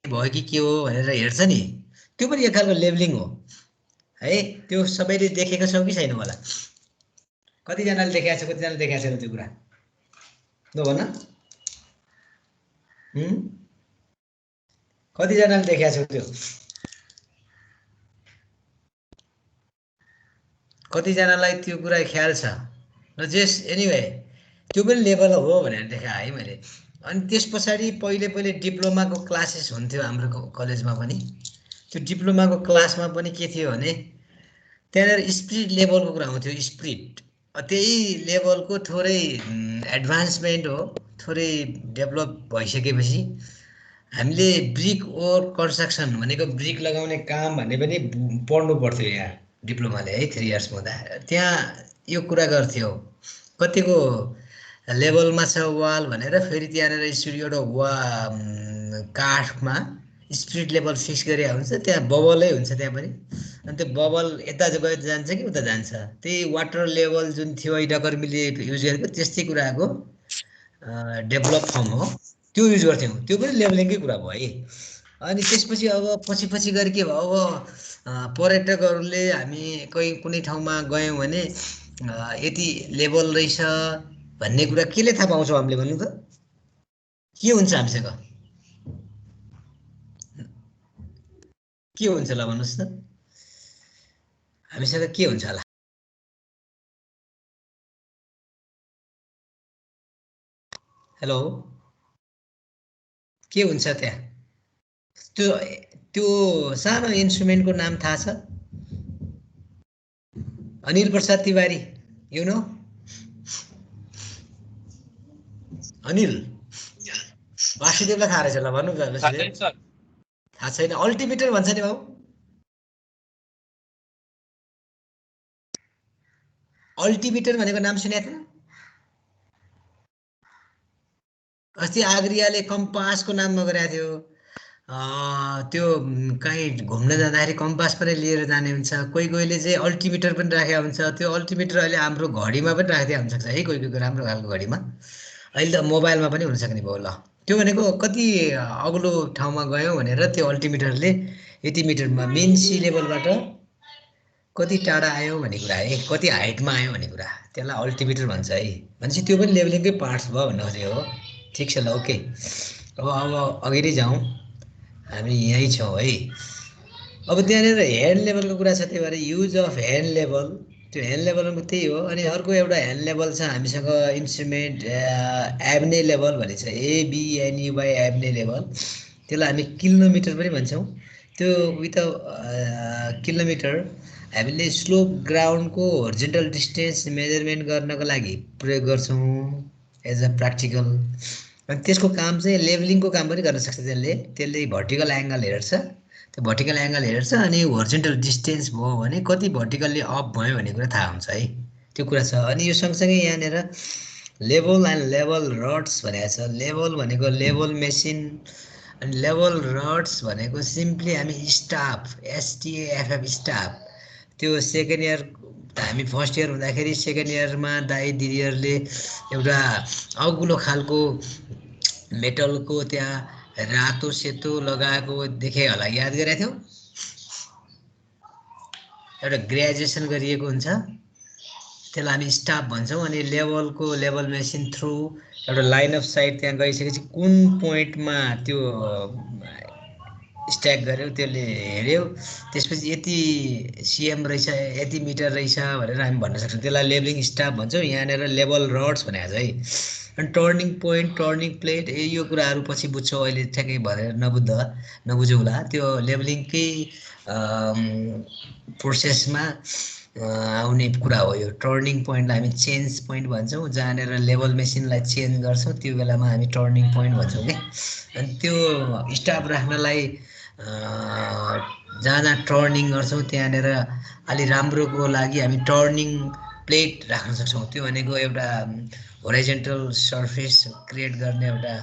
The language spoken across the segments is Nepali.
भयो कि के हो भनेर हेर्छ नि, त्यो पनि एक खालको लेभलिङ हो है। त्यो सबैले देखेको छौ कि छैन होला? कतिजनाले देखाएको छ, कतिजनाले देखाएको छैन त्यो कुरा नभन। कतिजनाले देखाएको छौ त्यो? कतिजनालाई त्यो कुरा ख्याल छ? र जेस एनिवे त्यो पनि लेभल हो भनेर देखाएँ है मैले। अनि त्यस पछाडि पहिले डिप्लोमाको क्लासेस हुन्थ्यो हाम्रो कलेजमा पनि। त्यो डिप्लोमाको क्लासमा पनि के थियो भने त्यहाँनिर स्पिरिट लेभलको कुरा आउँथ्यो। स्पिरिट त्यही लेभलको थोरै एडभान्समेन्ट हो, थोरै डेभलप भइसकेपछि हामीले ब्रिक ओर कन्स्ट्रक्सन भनेको ब्रिक लगाउने काम भन्ने पनि पढ्नु पर्थ्यो यहाँ डिप्लोमाले है। 3 इयर्स हुँदा त्यहाँ यो कुरा गर्थ्यो, कतिको लेभलमा छ वाल भनेर, फेरि त्यहाँनिर स्टुडियो वा काठमा स्पिरिट लेभल फिक्स गरे हुन्छ, त्यहाँ बबलै हुन्छ त्यहाँ पनि। अनि त्यो बबल यता गयो जान्छ कि उता जान्छ, त्यही वाटर लेभल जुन थियो डकर्मीले युज गरेको त्यस्तै कुराको डेभलप फर्म हो, त्यो युज गर्थ्यौँ। त्यो पनि लेभलिङकै कुरा भयो है। अनि त्यसपछि अब पछि गएर के भयो, अब पर्यटकहरूले हामी कुनै ठाउँमा गयौँ भने यति लेभल रहेछ भन्ने कुरा केले थाहा पाउँछौँ हामीले भन्नु त? के हुन्छ हामीसँग? के हुन्छ ल भन्नुहोस् त? हामीसँग के हुन्छ होला? हेलो, के हुन्छ त्यहाँ? त्यो सानो इन्स्ट्रुमेन्टको नाम थाहा छ? Anil Prasad Tiwari, you know Anil? वासुदेवलाई थाहा रहेछ ल, भन्नु त वासुदेव। थाहा छैन? अल्टिमिटर भन्छ नि बाबु। अल्टिमिटर भनेको नाम सुनेको थिएन? अस्ति आग्रियाले कम्पासको नाममा गरेको थियो। त्यो कहीँ घुम्न जाँदाखेरि कम्पास पनि लिएर जाने हुन्छ, कोहीले चाहिँ अल्टिमिटर पनि राखेको हुन्छ। त्यो अल्टिमिटर अहिले हाम्रो घडीमा पनि राखिदिया हुनसक्छ है, कोही राम्रो खालको घडीमा। अहिले त मोबाइलमा पनि हुनसक्ने भयो। ल त्यो भनेको कति अग्लो ठाउँमा गयौँ भनेर त्यो अल्टिमिटरले यति मिटरमा मेन सी लेभलबाट कति टाढा आयो भन्ने कुरा है, कति हाइटमा आयो भन्ने कुरा, त्यसलाई अल्टिमिटर भन्छ है। भनेपछि त्यो पनि लेभलिङकै पार्ट्स भयो भन्नु खोजेको हो। ठिक छ ल, ओके। अब अगाडि जाउँ, हामी यहीँ छौँ है। अब त्यहाँनिर ह्यान्ड लेभलको कुरा छ, त्यही भएर युज अफ ह्यान्ड लेभल, त्यो ह्यान्ड लेभलमा त्यही हो। अनि अर्को एउटा ह्यान्ड लेभल छ हामीसँग इन्स्ट्रुमेन्ट, एब्ने लेभल भन्ने छ, एबिएनयुवाई एब्ने लेभल। त्यसलाई हामी किलोमिटर पनि भन्छौँ। त्यो विथ किलोमिटर हामीले स्लोप ग्राउन्डको होरिजेन्टल डिस्टेन्स मेजरमेन्ट गर्नको लागि प्रयोग गर्छौँ एज अ प्र्याक्टिकल। अनि त्यसको काम चाहिँ लेभलिङको काम पनि गर्न सक्छ त्यसले भर्टिकल एङ्गल हेर्छ, त्यो भर्टिकल एङ्गल हेर्छ अनि होरिजेन्टल डिस्टेन्स भयो भने कति भर्टिकल्ली अप भयो भन्ने कुरा थाहा हुन्छ है, त्यो कुरा छ। अनि यो सँगसँगै यहाँनिर लेभल एन्ड लेभल रड्स भनेको छ। लेभल भनेको लेभल मेसिन, अनि लेभल रड्स भनेको सिम्पली हामी स्टाफ, एसटिएएफएफ स्टाफ, त्यो सेकेन्ड इयर हामी फर्स्ट इयर हुँदाखेरि सेकेन्ड इयरमा दाइ दिदीहरूले एउटा अग्लो खालको मेटलको त्यहाँ रातो सेतो लगाएको देखे होला, याद गरेका थियौ? एउटा ग्रेजुएसन गरिएको हुन्छ, त्यसलाई हामी स्टाफ भन्छौँ। अनि लेभलको लेभल मेसिन थ्रु एउटा लाइन अफ साइट त्यहाँ गइसकेपछि कुन पोइन्टमा त्यो स्ट्याक गऱ्यो त्यसले हेऱ्यो, त्यसपछि यति सिएम रहेछ, यति मिटर रहेछ भनेर हामी भन्न सक्छौँ, त्यसलाई लेभलिङ स्टाफ भन्छौँ। यहाँनिर लेभल रड्स भनेको छ है। अनि टर्निङ पोइन्ट, टर्निङ प्लेट, यो कुराहरू पछि बुझ्छौ, अहिले ठ्याक्कै भनेर नबुझौला। त्यो लेभलिङकै प्रोसेसमा आउने कुरा हो। यो टर्निङ पोइन्टलाई हामी चेन्ज पोइन्ट भन्छौँ, जहाँनिर लेभल मेसिनलाई चेन्ज गर्छौँ त्यो बेलामा हामी टर्निङ पोइन्ट भन्छौँ क्या। अनि त्यो स्टाफ राख्नलाई जहाँ जहाँ टर्निङ गर्छौँ त्यहाँनिर अलि राम्रोको लागि हामी टर्निङ प्लेट राख्न सक्छौँ। त्यो भनेको एउटा होराइजेन्टल सर्फेस क्रिएट गर्ने एउटा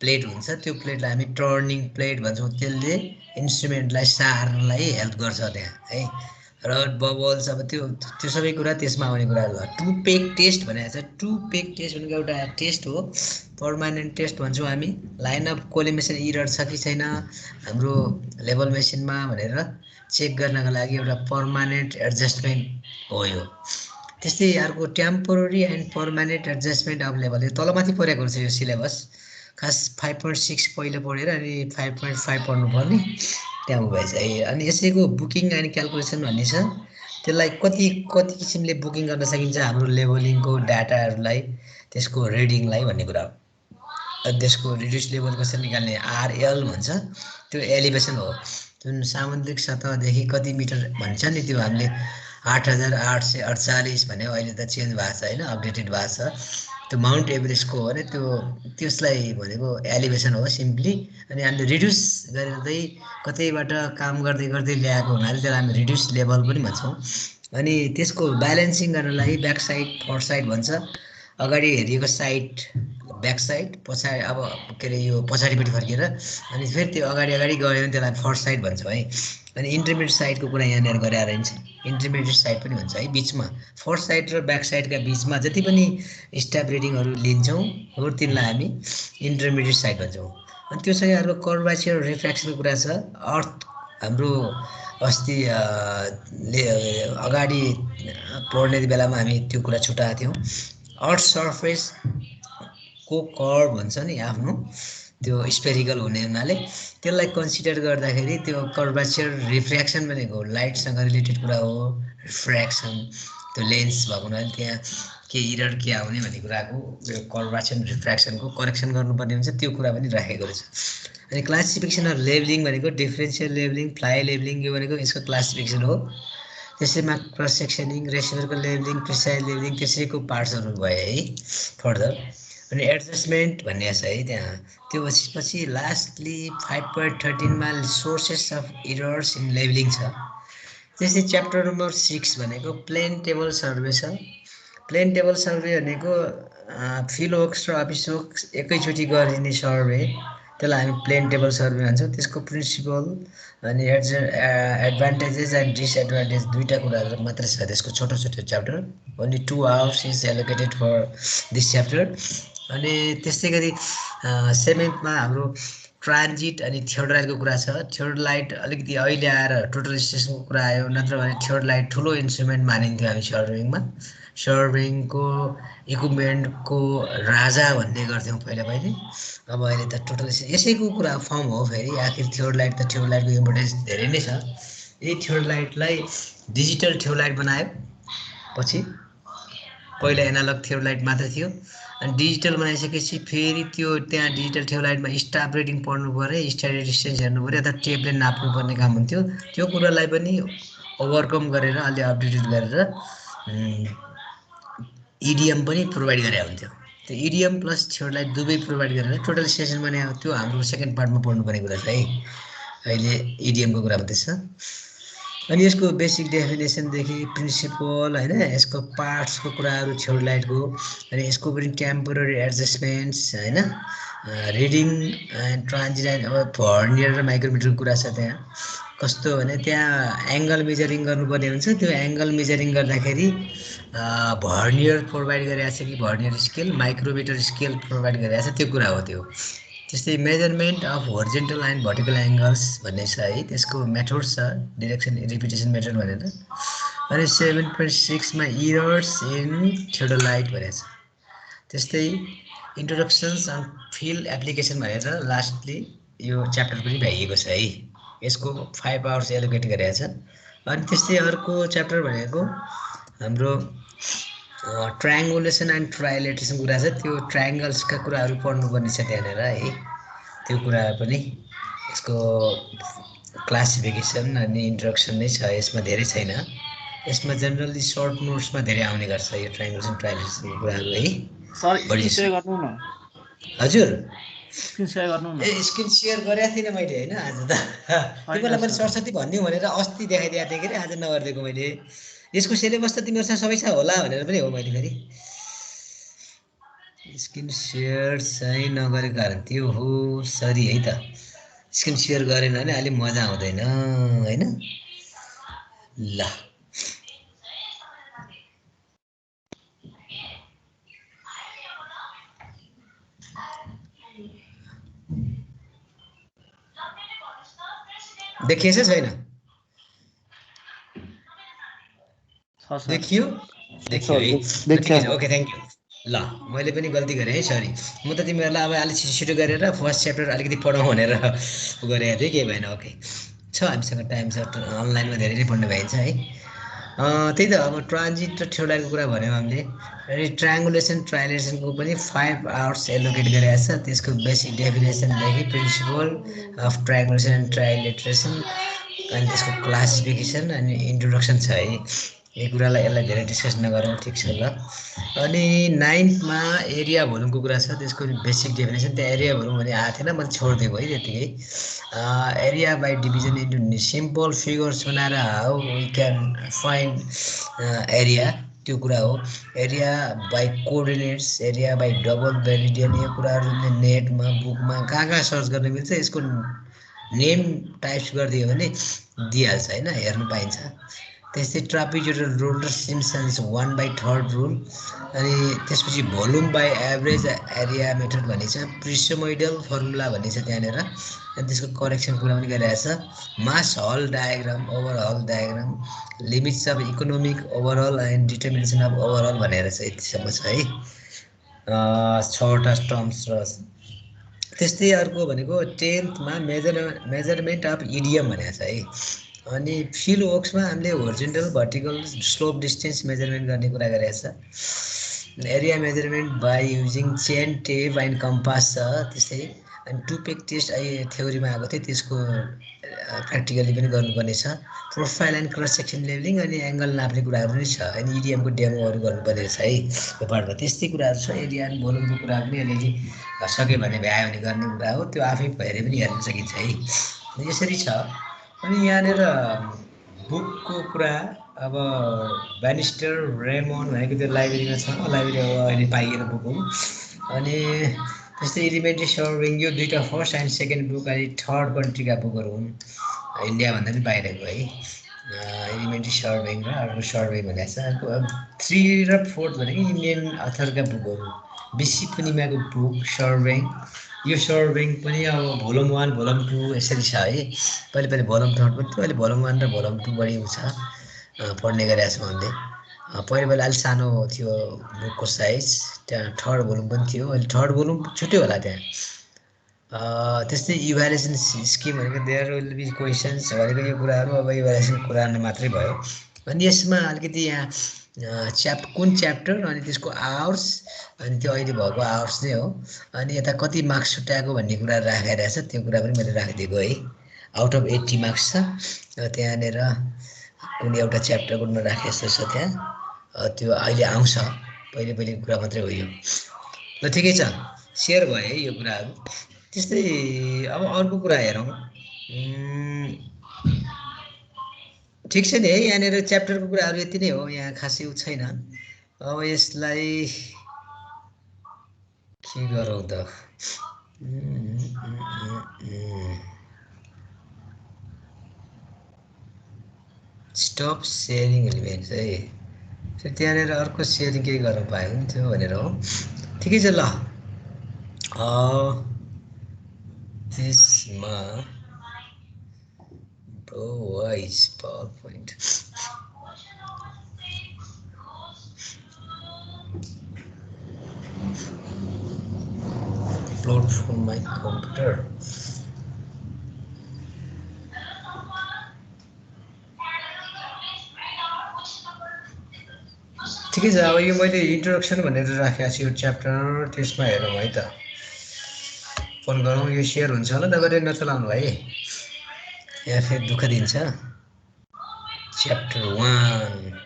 प्लेट हुन्छ, त्यो प्लेटलाई हामी टर्निङ प्लेट भन्छौँ। त्यसले इन्स्ट्रुमेन्टलाई सार्नलाई हेल्प गर्छ त्यहाँ है। र बबल्स अब त्यो त्यो सबै कुरा त्यसमा आउने कुराहरू हो। टु पेक टेस्ट भनेको छ। टु पेक टेस्ट भनेको एउटा टेस्ट हो, पर्मानेन्ट टेस्ट भन्छौँ हामी। लाइन अफ कोलिमेसन इरर छ कि छैन हाम्रो लेभल मेसिनमा भनेर चेक गर्नको लागि एउटा पर्मानेन्ट एडजस्टमेन्ट हो यो। त्यस्तै अर्को temporary and permanent adjustment of level, यो तलमाथि परेको छ यो सिलेबस। खास 5.6 पहिलो पढेर अनि 5.5 पढ्नुपर्ने त्यहाँ भएछ। अनि यसैको बुकिङ एन्ड क्यालकुलेसन भन्ने छ, त्यसलाई कति कति किसिमले बुकिङ गर्न सकिन्छ हाम्रो लेभलिङको डाटाहरूलाई, त्यसको रिडिङलाई भन्ने कुरा हो। अनि त्यसको रिड्युस लेभल कसरी निकाल्ने, आरएल भन्छ, त्यो एलिभेसन हो। जुन सामुद्रिक सतहदेखि कति मिटर भन्छ नि, त्यो हामीले 8,848 भन्यो, अहिले त चेन्ज भएको छ होइन, अपडेटेड भएको छ। त्यो माउन्ट एभरेस्टको हो भने त्यसलाई भनेको एलिभेसन हो सिम्पली। अनि हामीले रिड्युस गरेर कतैबाट काम गर्दै गर्दै ल्याएको हुनाले त्यसलाई हामी रिड्युस लेभल पनि भन्छौँ। अनि त्यसको ब्यालेन्सिङ गर्नलाई ब्याक साइड फर साइड भन्छ। अगाडि हेरिएको साइड ब्याक साइड, पछाडि अब के अरे यो पछाडिपट्टि फर्केर, अनि फेरि त्यो अगाडि गयो भने त्यसलाई फर साइड भन्छौँ है। अनि इन्टरमिडिएट साइडको कुरा यहाँनिर गरेर आइन्छ, इन्टरमिडिएट साइड पनि भन्छ है। बिचमा फर्स्ट साइड र ब्याक साइडका बिचमा जति पनि स्ट्याप रिडिङहरू लिन्छौँ हो तिनलाई हामी इन्टरमिडिएट साइड भन्छौँ। अनि त्योसँगै अर्को कर्भाचर रिफ्र्याक्सनको कुरा छ। अर्थ हाम्रो अस्ति अगाडि पढ्ने बेलामा हामी त्यो कुरा छुटाएको थियौँ। अर्थ सर्फेसको कर्भ हुन्छ नि आफ्नो, त्यो स्पेरिकल हुने हुनाले त्यसलाई कन्सिडर गर्दाखेरि त्यो कर्भाचर रिफ्र्याक्सन भनेको लाइटसँग रिलेटेड कुरा हो। रिफ्र्याक्सन त्यो लेन्स भएको हुनाले त्यहाँ के इरर के आउने भन्ने कुराको कर्भाचर रिफ्र्याक्सनको करेक्सन गर्नुपर्ने हुन्छ, त्यो कुरा पनि राखेको रहेछ। अनि क्लासिफिकेसन अफ लेभलिङ भनेको डिफ्रेन्सियल लेभलिङ, फ्लाइ लेभलिङ, यो भनेको यसको क्लासिफिकेसन हो। त्यसैमा क्रस सेक्सनिङ, रेसिभरको लेभलिङ, प्रिसाइज लेभलिङ, त्यसैको पार्ट्सहरू भयो है फर्दर। अनि एडजस्टमेन्ट भन्ने छ है त्यहाँ। त्यो पछि लास्टली 5.13मा sources of errors in levelling छ। त्यस्तै च्याप्टर नम्बर 6 भनेको प्लेन टेबल सर्भे छ। प्लेन टेबल सर्भे भनेको फिल्ड वर्क्स र अफिस वर्क्स एकैचोटि गरिने सर्भे, त्यसलाई हामी प्लेन टेबल सर्भे भन्छौँ। त्यसको प्रिन्सिपल अनि एडभान्टेजेस एन्ड डिसएडभान्टेज दुईवटा कुराहरू मात्रै छ त्यसको, छोटो छोटो chapter. Only 2 hours is allocated for this chapter. अनि त्यस्तै गरी 7मा हाम्रो ट्रान्जिट अनि थियोडोलाइटको कुरा छ। थियोडोलाइट अलिकति अहिले आएर टोटल स्टेसनको कुरा आयो, नत्र भने थियोडोलाइट ठुलो इन्स्ट्रुमेन्ट मानिन्थ्यो हामी सर्भिङमा। सर्भिङको इक्विपमेन्टको राजा भन्ने गर्थ्यौँ पहिले। अब अहिले त टोटल यसैको कुरा फर्म हो फेरि। आखिर थियोडोलाइट त थियोडोलाइटको इम्पोर्टेन्स धेरै नै छ। यही थियोडोलाइटलाई डिजिटल थियोडोलाइट बनायो पछि, पहिला एनालग थियोडोलाइट मात्र थियो। अनि डिजिटल बनाइसकेपछि फेरि त्यो त्यहाँ डिजिटल थियोडोलाइटमा स्टाफ रेटिङ पढ्नु पऱ्यो, स्ट्यान्डर्ड डिस्टेन्स हेर्नु पऱ्यो, अथवा टेपले नाप्नुपर्ने काम हुन्थ्यो। त्यो कुरालाई पनि ओभरकम गरेर अलि अपडेटेड गरेर इडिएम पनि प्रोभाइड गरे हुन्थ्यो। त्यो इडिएम प्लस थियोडोलाइट दुवै प्रोभाइड गरेर टोटल स्टेसन बनायो। त्यो हाम्रो सेकेन्ड पार्टमा पढ्नुपर्ने कुरा छ है, अहिले इडिएमको कुरा मात्रै छ। अनि यसको बेसिक डेफिनेसनदेखि प्रिन्सिपल होइन, यसको पार्ट्सको कुराहरू थियोडोलाइटको, अनि यसको पनि टेम्पोररी एडजस्टमेन्ट्स होइन, रिडिङ एन्ड ट्रान्जिट एन्ड अब भर्नियर र माइक्रोमिटरको कुरा छ त्यहाँ। कस्तो भने त्यहाँ एङ्गल मेजरिङ गर्नुपर्ने हुन्छ। त्यो एङ्गल मेजरिङ गर्दाखेरि भर्नियर प्रोभाइड गरिरहेको छ कि vernier scale, micrometre scale provide गरिरहेको छ, त्यो कुरा हो त्यो। त्यस्तै measurement of horizontal and vertical angles भन्ने छ है, त्यसको मेथड छ, डिरेक्सन रिपिटेसन मेथड भनेर। अनि 7.6मा इरर्स इन थियोडोलाइट भनेको छ। त्यस्तै इन्ट्रोडक्सन्स अन फिल्ड एप्लिकेसन भनेर लास्टली यो च्याप्टर पनि भ्याइएको छ है। यसको 5 आवर्स एलोकेट गरेको छ। अनि त्यस्तै अर्को च्याप्टर भनेको हाम्रो ट्रायङ्गुलेसन एन्ड ट्राइलेटेसन कुरा छ। त्यो ट्रायङ्गल्सका कुराहरू पढ्नुपर्ने छ त्यहाँनिर है। त्यो कुरा पनि यसको क्लासिफिकेसन अनि इन्ट्रोडक्सन नै छ, यसमा धेरै छैन। यसमा जेनरली सर्ट नोट्समा धेरै आउने गर्छ यो ट्रायङ्गुलेसन ट्राइलेटेसनको कुराहरू है। सर स्क्रिन सेयर गर्नु न। हजुर स्क्रिन सेयर गर्नु न। स्क्रिन सेयर गरेको थिइनँ मैले होइन आज त। तिमीलाई मैले सरस्वती भनिदिउँ भनेर अस्ति देखाइदिएको थिएँ कि आज नगरिदिएको मैले। यसको सिलेबस त तिमीहरूसँग सबै छ होला भनेर पनि हो मैले फेरि स्क्रिन सेयर चाहिँ नगरेको कारण त्यो हो, सरी है त। स्क्रिन सेयर गरेन भने अलि मजा आउँदैन होइन। ल देखिएछ छैन? छ सर देखियो? देखियो है। ल देखिया ठिकै छ, सर ओके थ्याङ्क यू। ल मैले पनि गल्ती गरेँ है, सरी। म त तिमीहरूलाई अब अलिक छिटो गरेर फर्स्ट च्याप्टर अलिकति पढौँ भनेर गरेको थिएँ, केही भएन, ओके छ हामीसँग टाइम छ, अनलाइनमा धेरै नै पढ्ने भइन्छ है। त्यही त अब ट्रान्जिट र थ्योडाको कुरा भन्यौँ हामीले। अनि ट्रायङ्गुलेसन ट्राइलेसनको पनि 5 आवर्स एलोकेट गरेको छ। त्यसको बेसिक डेफिनेसनदेखि प्रिन्सिपल अफ ट्रायङ्गुलेसन एन्ड ट्राइलेट्रेसन, अनि त्यसको क्लासिफिकेसन अनि इन्ट्रोडक्सन छ है। यो कुरालाई यसलाई धेरै डिस्कस नगरौँ, ठिक छ ल। अनि 9मा एरिया भोल्युमको कुरा छ, त्यसको बेसिक डेफिनेसन। त्यहाँ एरिया भोल्युम भने आएको थिएन, मैले छोडिदिएको है त्यतिकै। Area by division into simple figures बनाएर how we can find area, त्यो कुरा हो। Area by coordinates, area by double meridian, यो कुराहरू नेटमा बुकमा कहाँ सर्च गर्न मिल्छ, यसको नेम टाइप्स गरिदियो भने दिइहाल्छ होइन, हेर्नु पाइन्छ। त्यस्तै ट्रापिजोइडल रुल र सिम्पसन्स 1/3 रुल। अनि त्यसपछि volume by average area method भन्ने छ। प्रिसोमोइडल फर्मुला भन्ने छ त्यहाँनिर, अनि त्यसको करेक्सन कुरा पनि गरिरहेछ। Mass haul diagram, overall diagram, limits of economic overall and determination of overall भनेर चाहिँ यतिसम्म छ है। 6वटा टर्म्स र त्यस्तै अर्को भनेको 10th मेजरमेन्ट अफ इडियम भनेको छ है। अनि फिल्ड वर्क्समा हामीले horizontal vertical slope distance measurement गर्ने कुरा गरेको छ। Area measurement by using chain tape and compass छ त्यस्तै। अनि टुपेक टेस्ट अहिले थ्योरीमा आएको थियो, त्यसको प्र्याक्टिकली पनि गर्नुपर्ने छ। Profile and cross section levelling अनि एङ्गल नाप्ने कुराहरू पनि छ। अनि इडिएमको डेमोहरू गर्नुपर्ने छ है यो पार्टमा। त्यस्तै कुराहरू छ। एरिया एन्ड भोल्युमको कुरा पनि अलिअलि सक्यो भने भ्यायो भने गर्ने कुरा हो, त्यो आफै हेरे पनि हेर्न सकिन्छ है। यसरी छ। अनि यहाँनिर बुकको कुरा, अब ब्यानिस्टर रेमोन भनेको त्यो लाइब्रेरीमा छ, लाइब्रेरी अब अहिले पाइएन बुकहरू। अनि त्यस्तै एलिमेन्ट्री सर्भिङ, यो 2टा फर्स्ट एन्ड सेकेन्ड बुक, अनि 3rd कन्ट्रीका बुकहरू हुन्, इन्डियाभन्दा पनि बाहिरको है। एलिमेन्ट्री सर्भिङ र अर्को सर्भे भनेको छ। अर्को 3 र 4th भनेको इन्डियन अथरका बुकहरू, बिसी पूर्णिमाको बुक सर्भिङ। यो सर्भिङ पनि अब भोल्युम 1 भोल्युम 2 यसरी छ है। पहिले भोल्युम 3 पनि थियो, अहिले भोल्युम 1 र भोल्युम 2 बढी छ, पढ्ने गरेको छौँ हामीले। पहिला अलिक सानो थियो बुकको साइज, त्यहाँ 3rd भोल्युम पनि थियो, अहिले 3rd भोल्युम छुट्यो होला त्यहाँ। त्यस्तै इभ्यालुएसन स्किम भनेको देयर विल बी क्वेसन्स भनेको यो कुराहरू अब इभ्यालुएसन कुरामा मात्रै भयो। अनि यसमा अलिकति यहाँ कुन च्याप्टर अनि त्यसको आवर्स, अनि त्यो अहिले भएको आवर्स नै हो। अनि यता कति मार्क्स छुट्याएको भन्ने कुरा राखिरहेछ, त्यो कुरा पनि मैले राखिदिएको है। आउट अफ 80 मार्क्स छ। त्यहाँनिर कुनै एउटा च्याप्टर कुनमा राखे जस्तो छ त्यहाँ, त्यो अहिले आउँछ, पहिलेको कुरा मात्रै हो यो। ल ठिकै छ, सेयर भयो है यो कुराहरू। त्यस्तै अब अर्को कुरा हेरौँ। ठिक छ नि है, यहाँनिर च्याप्टरको कुराहरू यति नै हो, यहाँ खासै उ छैन। अब यसलाई के गरौँ त? स्टप सेयरिङ एलिमेन्ट्स है। त्यहाँनिर अर्को सेयरिङ केही गर्न पाए हुन्थ्यो भनेर हो। ठिकै छ ल। त्यसमा wise power point upload from my computer. ठिकै छ, अब यो मैले इन्ट्रोडक्सन भनेर राखेको छु यो च्याप्टर, त्यसमा हेरौँ है त। फोन गरौँ, यो सेयर हुन्छ होला, तपाईँले नचलाउनु है, यहाँ फेरि दुःख दिन्छ। च्याप्टर 1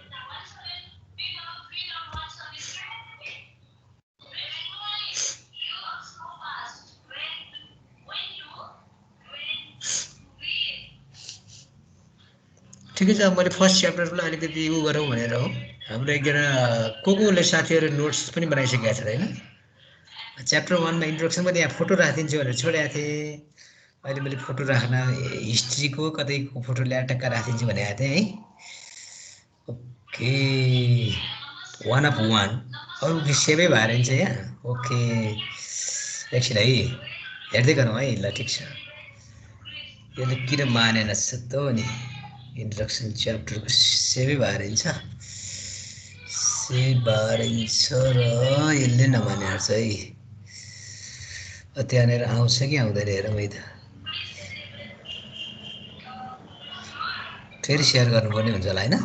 ठिकै छ। मैले फर्स्ट च्याप्टरलाई अलिकति उ गरौँ भनेर हो। हाम्रो एकजना कोले साथीहरू नोट्स पनि बनाइसकेका छन् होइन। च्याप्टर 1मा इन्ट्रोडक्सन पनि यहाँ फोटो राखिदिन्छु भनेर छोडेको थिएँ, अहिले मैले फोटो राख्न हिस्ट्रीको कतैको फोटो ल्याएर टक्का राखिदिन्छु भनेको थिएँ है। ओके, 1/1 अरू सेभै भएर हुन्छ यहाँ। ओके, एकछिन है, हेर्दै गरौँ है। ल ठिक छ। यसले किन मानेन त नि इन्ट्रोडक्सन च्याप्टरको सेभै बारिन्छ र यसले नमाने रहेछ है त्यहाँनिर आउँछ कि आउँदैन हेरौँ है त फेरि सेयर गर्नुपर्ने हुन्छ होला होइन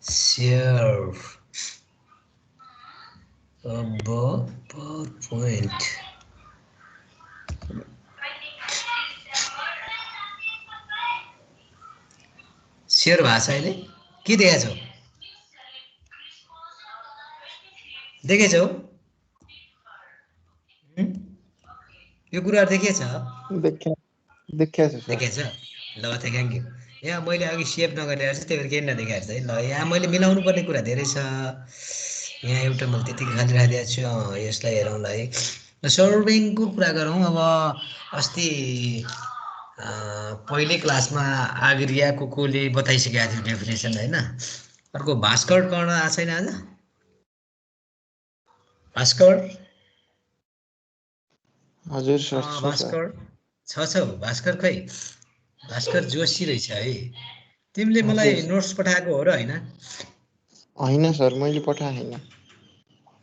सेयर अब पावर पोइन्ट सेयर भएको छ अहिले के देखाएको छौ देखेछौ यो कुराहरू देखेछ देखेछ सर देखेछ ल थ्याङ्क यू यहाँ मैले अघि सेभ नगरेर चाहिँ त्यही भएर केही नदेखाएको छ है ल यहाँ मैले मिलाउनु पर्ने कुरा धेरै छ यहाँ एउटा मैले त्यतिकै खालि राखिदिएको छु यसलाई हेरौँला है सर्भिङको कुरा गरौँ अब अस्ति पहिल्यै क्लासमा आग्रिया कोले बताइसकेको थियो डेफिनेसन होइन अर्को भास्कर कर्ण आएको छैन आज भास्कर हजुर सर भास्कर छ भास्कर खै भास्कर जोशी रहेछ है तिमीले मलाई नोट्स पठाएको हो र होइन होइन सर मैले पठाएन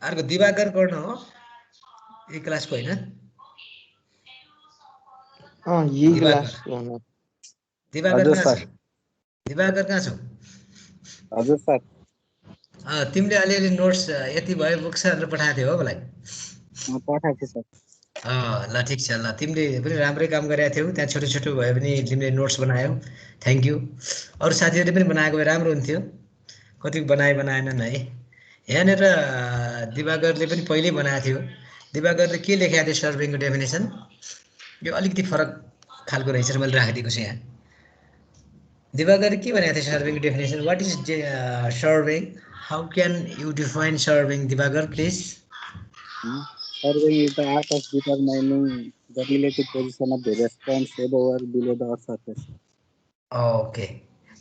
अर्को दिवाकर कर्ण हो यही क्लासको होइन यही क्लासको हो दिवाकर कहाँ छ दिवाकर कहाँ छौ हजुर सर तिमीले अलिअलि नोट्स यति भयो बुक्सहरू पठाएको थियौ हो मलाई पठाएको थिएँ सर ल ठिक छ ल तिमीले पनि राम्रै काम गरेका थियौ त्यहाँ छोटो छोटो भए पनि तिमीले नोट्स बनायौ थ्याङ्क यू अरू साथीहरूले पनि बनाएको भए राम्रो हुन्थ्यो कति बनाएनन् है यहाँनिर दिवाकरले पनि पहिल्यै बनाएको थियो दिवाकरले के लेखेको थियो सर्भिङको डेफिनेसन यो अलिकति फरक खालको रहेछ र मैले राखिदिएको छु यहाँ दिवाकरले के भनेको थियो सर्भिङको definition what is surveying how can you define surveying Diwakar please Serving is the art of determining the relative position of the response above or below the earth's surface. Okay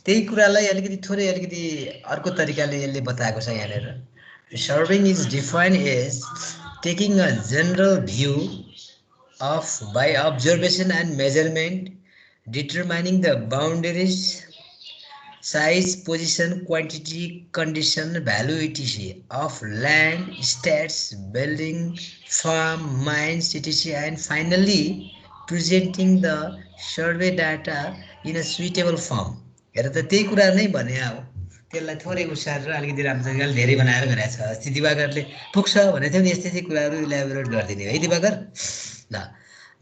त्यही कुरालाई अलिकति थोरै अलिकति अर्को तरिकाले यसले बताएको छ यहाँनिर surveying is defined as taking a general view of by observation and measurement determining the boundaries size, position, quantity, condition, value, etc. of land, states, building, farm, mines, etc. and finally presenting the survey data in a suitable form. हेर त त्यही कुरा नै भने हो त्यसलाई थोरै उसारेर अलिकति राम्रो तरिकाले धेरै बनाएर गरेको छ अस्ति दिवाकरले पुग्छ भनेको थियो नि यस्तै कुराहरू इलाबोरेट गरिदिने है दिवाकर ल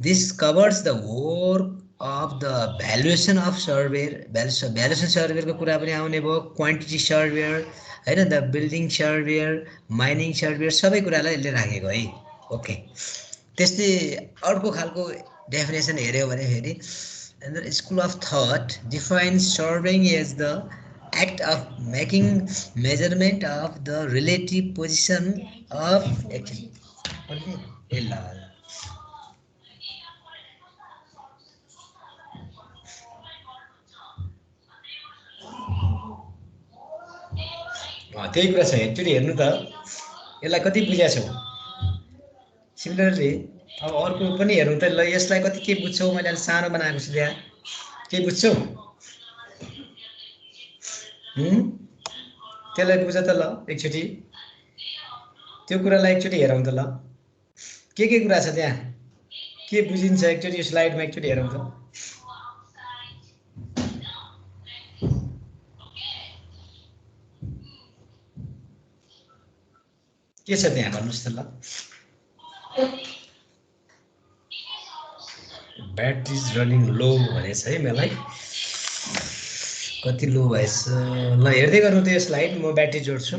this covers the work of the valuation of surveyor valuation surveyor को कुरा पनि आउने भयो क्वान्टिटी सर्वेयर हैन the building surveyor mining surveyor सबै कुरालाई यसले राखेको है ओके त्यस्तै अर्को खालको डेफिनेसन हेर्यो भने फेरि school of thought defines surveying as the act of making measurement of the relative position of त्यही कुरा छ एकचोटि हेर्नु त यसलाई कति बुझ्या छौ सिमिलरली अब अर्को पनि हेर्नु त ल यसलाई कति के बुझ्छौ मैले अलि सानो बनाएको छु त्यहाँ के बुझ्छौ त्यसलाई बुझ त ल एकचोटि त्यो कुरालाई एकचोटि हेरौँ त ल के कुरा छ त्यहाँ के बुझिन्छ एकचोटि यो स्लाइडमा एकचोटि हेरौँ त के छ त्यहाँ भन्नुहोस् त ल ब्याट्री इज रनिङ लो भनेछ है मलाई कति लो भएछ ल हेर्दै गर्नु त यो स्लाइड म ब्याट्री जोड्छु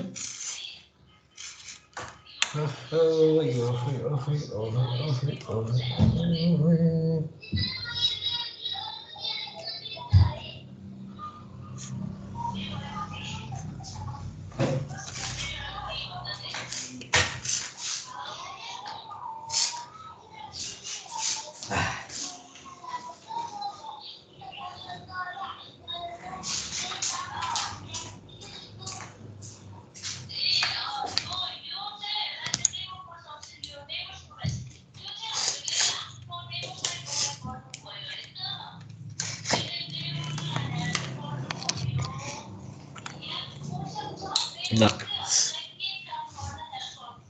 ल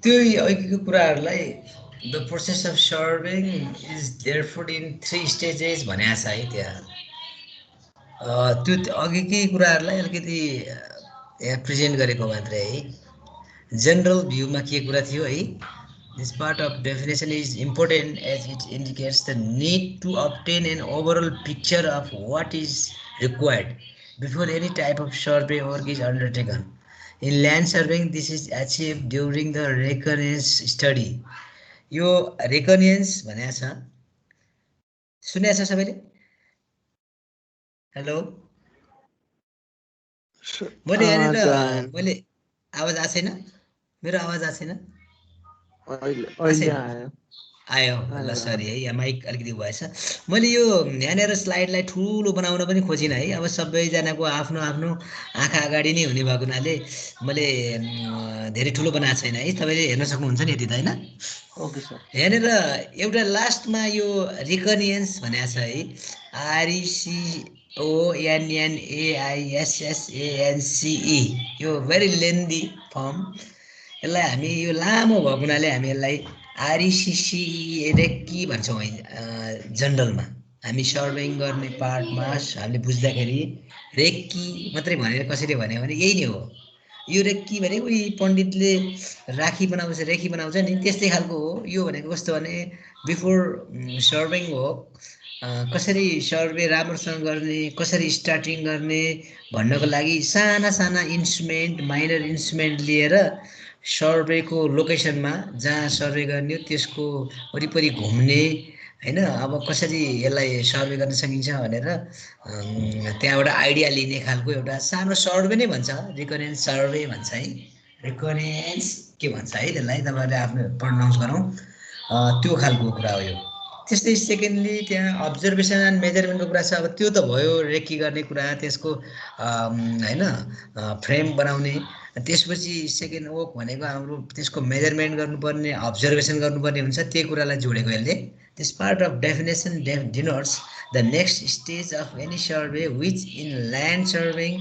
त्यो अघिको कुराहरूलाई the process of serving is therefore in 3 stages भनेको छ है त्यहाँ त्यो अघिकै कुराहरूलाई अलिकति यहाँ प्रेजेन्ट गरेको मात्रै है जनरल भ्यूमा के कुरा थियो है this part of definition is important as it indicates the need to obtain an overall picture of what is required before any type of survey work is undertaken in land surveying this is achieve during the reconnaissance study यो रेकरेन्स भनेको छ सुनेको छ सबैले हेलो मैले यहाँनिर मैले आवाज आएको छैन मेरो आवाज आएको छैन आयो ल सरी है यहाँ माइक अलिकति भएछ मैले यो यहाँनिर स्लाइडलाई ठुलो बनाउन पनि खोजिनँ है अब सबैजनाको आफ्नो आफ्नो आँखा अगाडि नै हुने भएको हुनाले मैले धेरै ठुलो बनाएको छैन है तपाईँले हेर्न सक्नुहुन्छ नि यति त होइन ओके सर यहाँनिर एउटा लास्टमा यो रिकनियन्स भनेको छ है RECONNAISSANCE यो भेरी लेन्दी फर्म यसलाई हामी यो लामो भएको हुनाले हामी यसलाई RECCE रेक्की भन्छौँ है जनरलमा हामी सर्भिङ गर्ने पार्टमा हामीले बुझ्दाखेरि रेक्की मात्रै भनेर कसरी भन्यो भने यही नै हो यो रेक्की भनेको यी पण्डितले राखी बनाउँछ रेखी बनाउँछ नि त्यस्तै खालको हो यो भनेको कस्तो भने बिफोर सर्भिङ हो कसरी सर्वे राम्रोसँग गर्ने कसरी स्टार्टिङ गर्ने भन्नको लागि साना साना इन्स्ट्रुमेन्ट माइनर इन्स्ट्रुमेन्ट लिएर सर्वेको लोकेसनमा जहाँ सर्वे गर्ने त्यसको वरिपरि घुम्ने हैन अब कसरी यसलाई सर्वे गर्न सकिन्छ भनेर त्यहाँबाट आइडिया लिने खालको एउटा सानो सर्वे नै भन्छ रिकरेन्स सर्वे भन्छ है रिकरेन्स के भन्छ है त्यसलाई तपाईँहरूले आफ्नो प्रनाउन्स गरौँ त्यो खालको कुरा हो यो त्यस्तै सेकेन्डली त्यहाँ अब्जर्भेसन एन्ड मेजरमेन्टको कुरा छ अब त्यो त भयो रेकी गर्ने कुरा त्यसको हैन फ्रेम बनाउने त्यसपछि सेकेन्ड वर्क भनेको हाम्रो त्यसको मेजरमेन्ट गर्नुपर्ने अब्जर्भेसन गर्नुपर्ने हुन्छ त्यही कुरालाई जोडेको यसले this part of definition denotes the next stage of any survey which in land surveying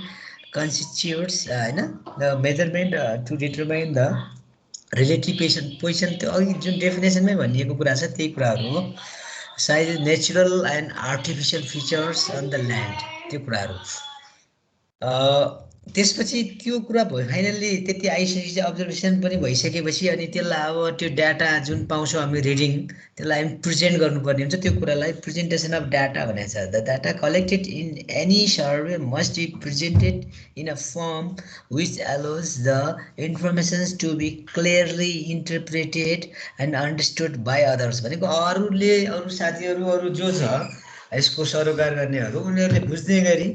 constitutes हैन the measurement to determine the relative position त्यो अघि जुन डेफिनेसनमै भनिएको कुरा छ त्यही कुराहरू हो size natural and artificial features on the land त्यो कुराहरू त्यसपछि त्यो कुरा भयो फाइनल्ली त्यति आइसकेपछि अब्जर्भेसन पनि भइसकेपछि अनि त्यसलाई अब त्यो डाटा जुन पाउँछौँ हामी रिडिङ त्यसलाई हामी प्रेजेन्ट गर्नुपर्ने हुन्छ त्यो कुरालाई प्रेजेन्टेसन अफ डाटा भनेको छ the data collected in any survey must be presented in a form which allows the informations to be clearly interpreted and understood by others भनेको अरूले अरू साथीहरू अरू जो छ यसको सरोकार गर्नेहरू उनीहरूले बुझ्ने गरी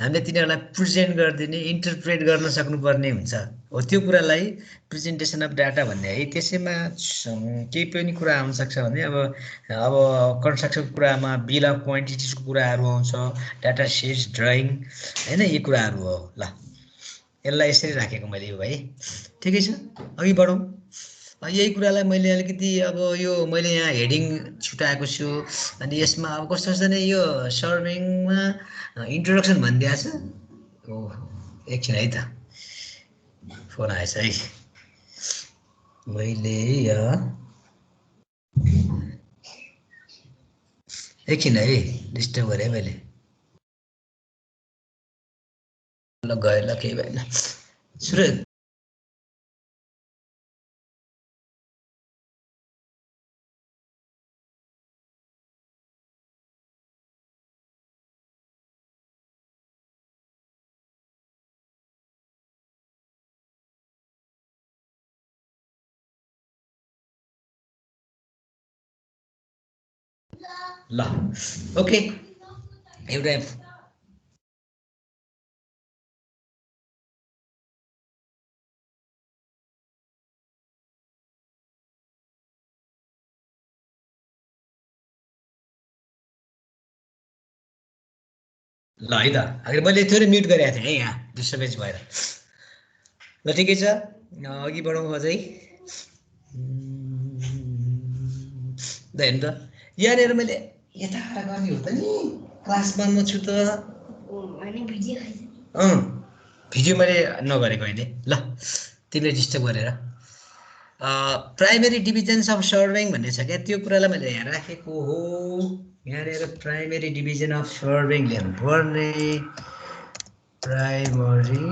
हामीले तिनीहरूलाई प्रेजेन्ट गरिदिने इन्टरप्रेट गर्न सक्नुपर्ने हुन्छ हो त्यो कुरालाई प्रेजेन्टेसन अफ डाटा भन्ने है त्यसैमा केही पनि कुरा आउन सक्छ भने अब कन्स्ट्रक्सनको कुरामा बिल अफ क्वान्टिटिजको कुराहरू आउँछ डाटा सिट्स ड्रइङ हैन यी कुराहरू हो ल यसलाई यसरी राखेको मैले यो भाइ ठिकै छ अघि बढौँ यही कुरालाई मैले अलिकति अब यो मैले यहाँ हेडिङ छुटाएको छु अनि यसमा अब कस्तो छ भने यो सर्भिङमा इन्ट्रोडक्सन भनिदिएको छ ओ एकछिन है त फोन आएछ है मैले यहाँ एकछिन है डिस्टर्ब गरेँ मैले ल गयो ल केही भएन सुरज ल ओके एउटा ल है त अगाडि मैले थोरै म्युट गरेको थिएँ है यहाँ डिस्टर्बेन्स भएर ल ठिकै छ अघि बढौँ अझै ल हेर्नु त यहाँनिर मैले यता गर्ने हो त नि क्लास 1 मा छु त भिडियो मैले नगरेको अहिले ल तिमीले डिस्टर्ब गरेर प्राइमेरी डिभिजन्स अफ सर्भिङ भन्ने छ क्या त्यो कुरालाई मैले यहाँ राखेको हो यहाँनिर प्राइमेरी डिभिजन अफ सर्भिङ ल्याउनु पर्ने primary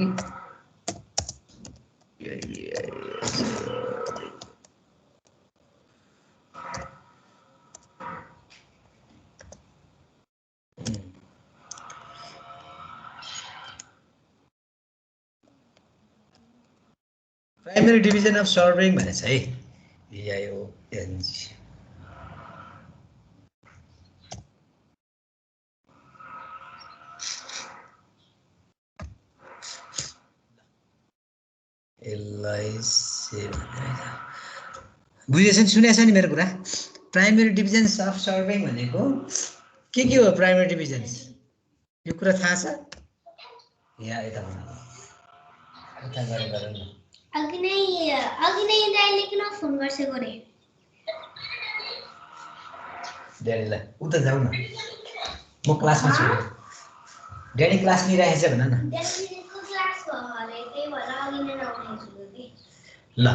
primary division of serving भनेछ है PIONG बुझेछ नि सुनेछ नि मेरो कुरा प्राइमेरी डिभिजन्स अफ सर्भिङ भनेको के हो प्राइमेरी डिभिजन्स यो कुरा थाहा छ या यता गरे न अघि नै दाइले किन फोन गर्छेको रे ड्याडीलाई उता जाऊ न म क्लासमा छु ड्याडी क्लास लिइरहेछ भन न ड्याडीको क्लास भयो अरे त्यही भएर अघि नै नउठाइछु कि ल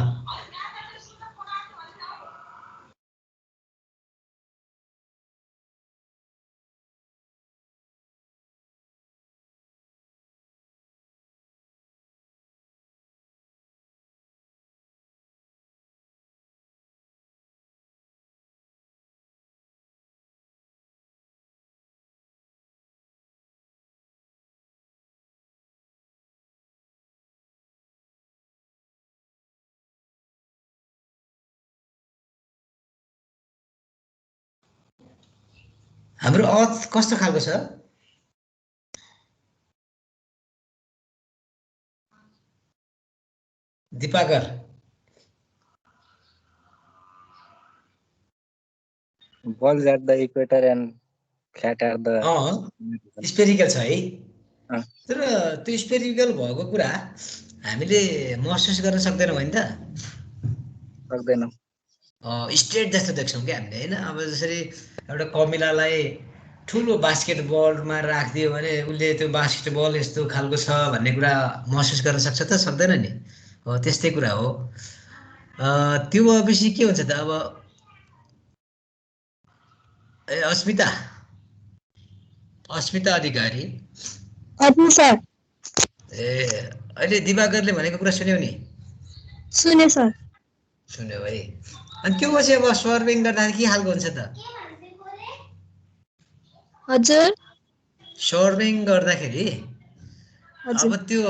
हाम्रो अथ कस्तो खालको छ दिपाकर balls at the equator and flat at the spherical छ है तर त्यो स्पेरिकल भएको कुरा हामीले महसुस गर्न सक्दैनौँ हैन त सक्दैनौँ स्ट्रेट जस्तो देख्छौँ क्या हामीले हैन अब जसरी एउटा कमिलालाई ठुलो बास्केटबलमा राखिदियो भने उसले त्यो बास्केटबल यस्तो खालको छ भन्ने कुरा महसुस गर्न सक्छ त सक्दैन नि हो त्यस्तै कुरा हो त्यो भएपछि के हुन्छ त अब अस्मिता अधिकारी हजुर सर ए अहिले दिवाकरले भनेको कुरा सुन्यौ नि सुने सर सुन्यो है अनि त्यो पछि अब सर्भिङ गर्दाखेरि के खालको हुन्छ त हजुर सर्भिङ गर्दाखेरि हजुर अब त्यो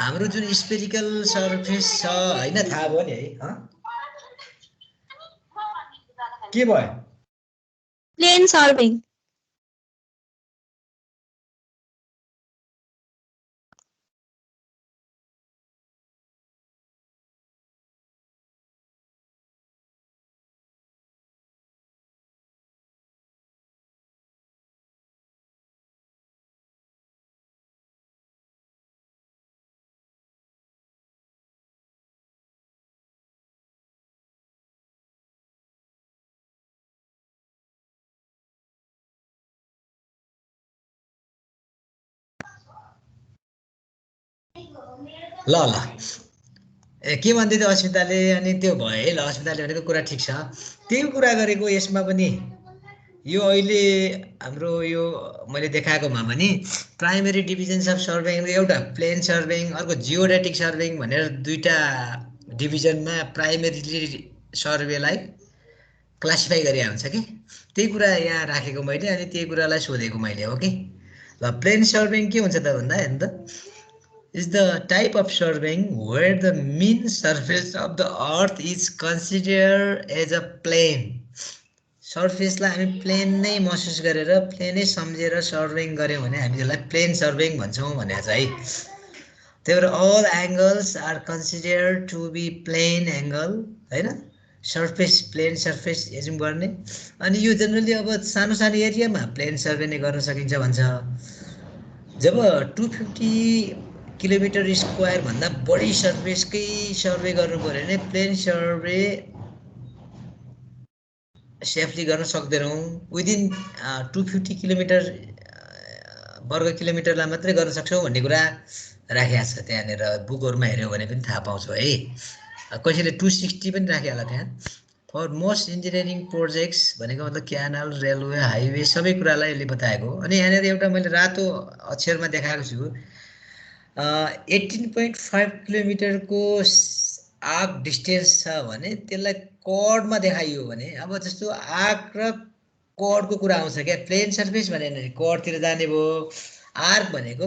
हाम्रो जुन स्पेरिकल सर्फेस छ हैन थाहा भयो नि है के भयो प्लेन सर्भिङ ल के भन्दै थियो अस्मिताले अनि त्यो भयो है ल अस्मिताले भनेको कुरा ठिक छ त्यही कुरा गरेको यसमा पनि यो अहिले हाम्रो यो मैले देखाएकोमा पनि प्राइमेरी डिभिजन्स अफ सर्भिङ एउटा प्लेन सर्भिङ अर्को जियोडेटिक सर्भिङ भनेर दुईटा डिभिजनमा प्राइमेरीली सर्वेलाई क्लासिफाई गरेर हुन्छ कि त्यही कुरा यहाँ राखेको मैले अनि त्यही कुरालाई सोधेको मैले हो कि ल प्लेन सर्भिङ के हुन्छ त भन्दा हेर्नु त is the type of surveying where the mean surface of the earth is considered as a plane. Surface लाई हामी प्लेन नै महसुस गरेर प्लेनै सम्झेर सर्भिङ गर्यौं भने हामी त्यसलाई प्लेन सर्भिङ भन्छौं भनेको छ है त्यही भएर all angles are considered to be plane angle हैन सर्फेस प्लेन सर्फेस एज्युम गर्ने अनि यो जनरली अब सानो सानो एरियामा प्लेन सर्वे नै गर्न सकिन्छ भन्छ जब 250 किलोमिटर स्क्वायर भन्दा बढी सर्फेसकै सर्वे गर्नु पर्यो भने प्लेन सर्वे सेफली गर्न सक्दैनौं विदिन 250 किलोमिटर वर्ग किलोमिटरलाई मात्रै गर्न सक्छौं भन्ने कुरा राखेको छ त्यहाँनिर बुकहरुमा हेर्यो भने पनि थाहा पाउँछौ है कसैले 260 पनि राखे होला त्यहाँ फर मोस्ट इन्जिनियरिङ प्रोजेक्ट्स भनेको मतलब क्यानल रेलवे हाइवे सबै कुरालाई यसले बताएको हो अनि यहाँनिर एउटा मैले रातो अक्षरमा देखाएको छु 18.5 किलोमिटरको आर्क डिस्टेन्स छ भने त्यसलाई कर्डमा देखाइयो भने अब जस्तो आर्क र कर्डको कुरा आउँछ क्या प्लेन सर्फेस भने कर्डतिर जाने भयो आर्क भनेको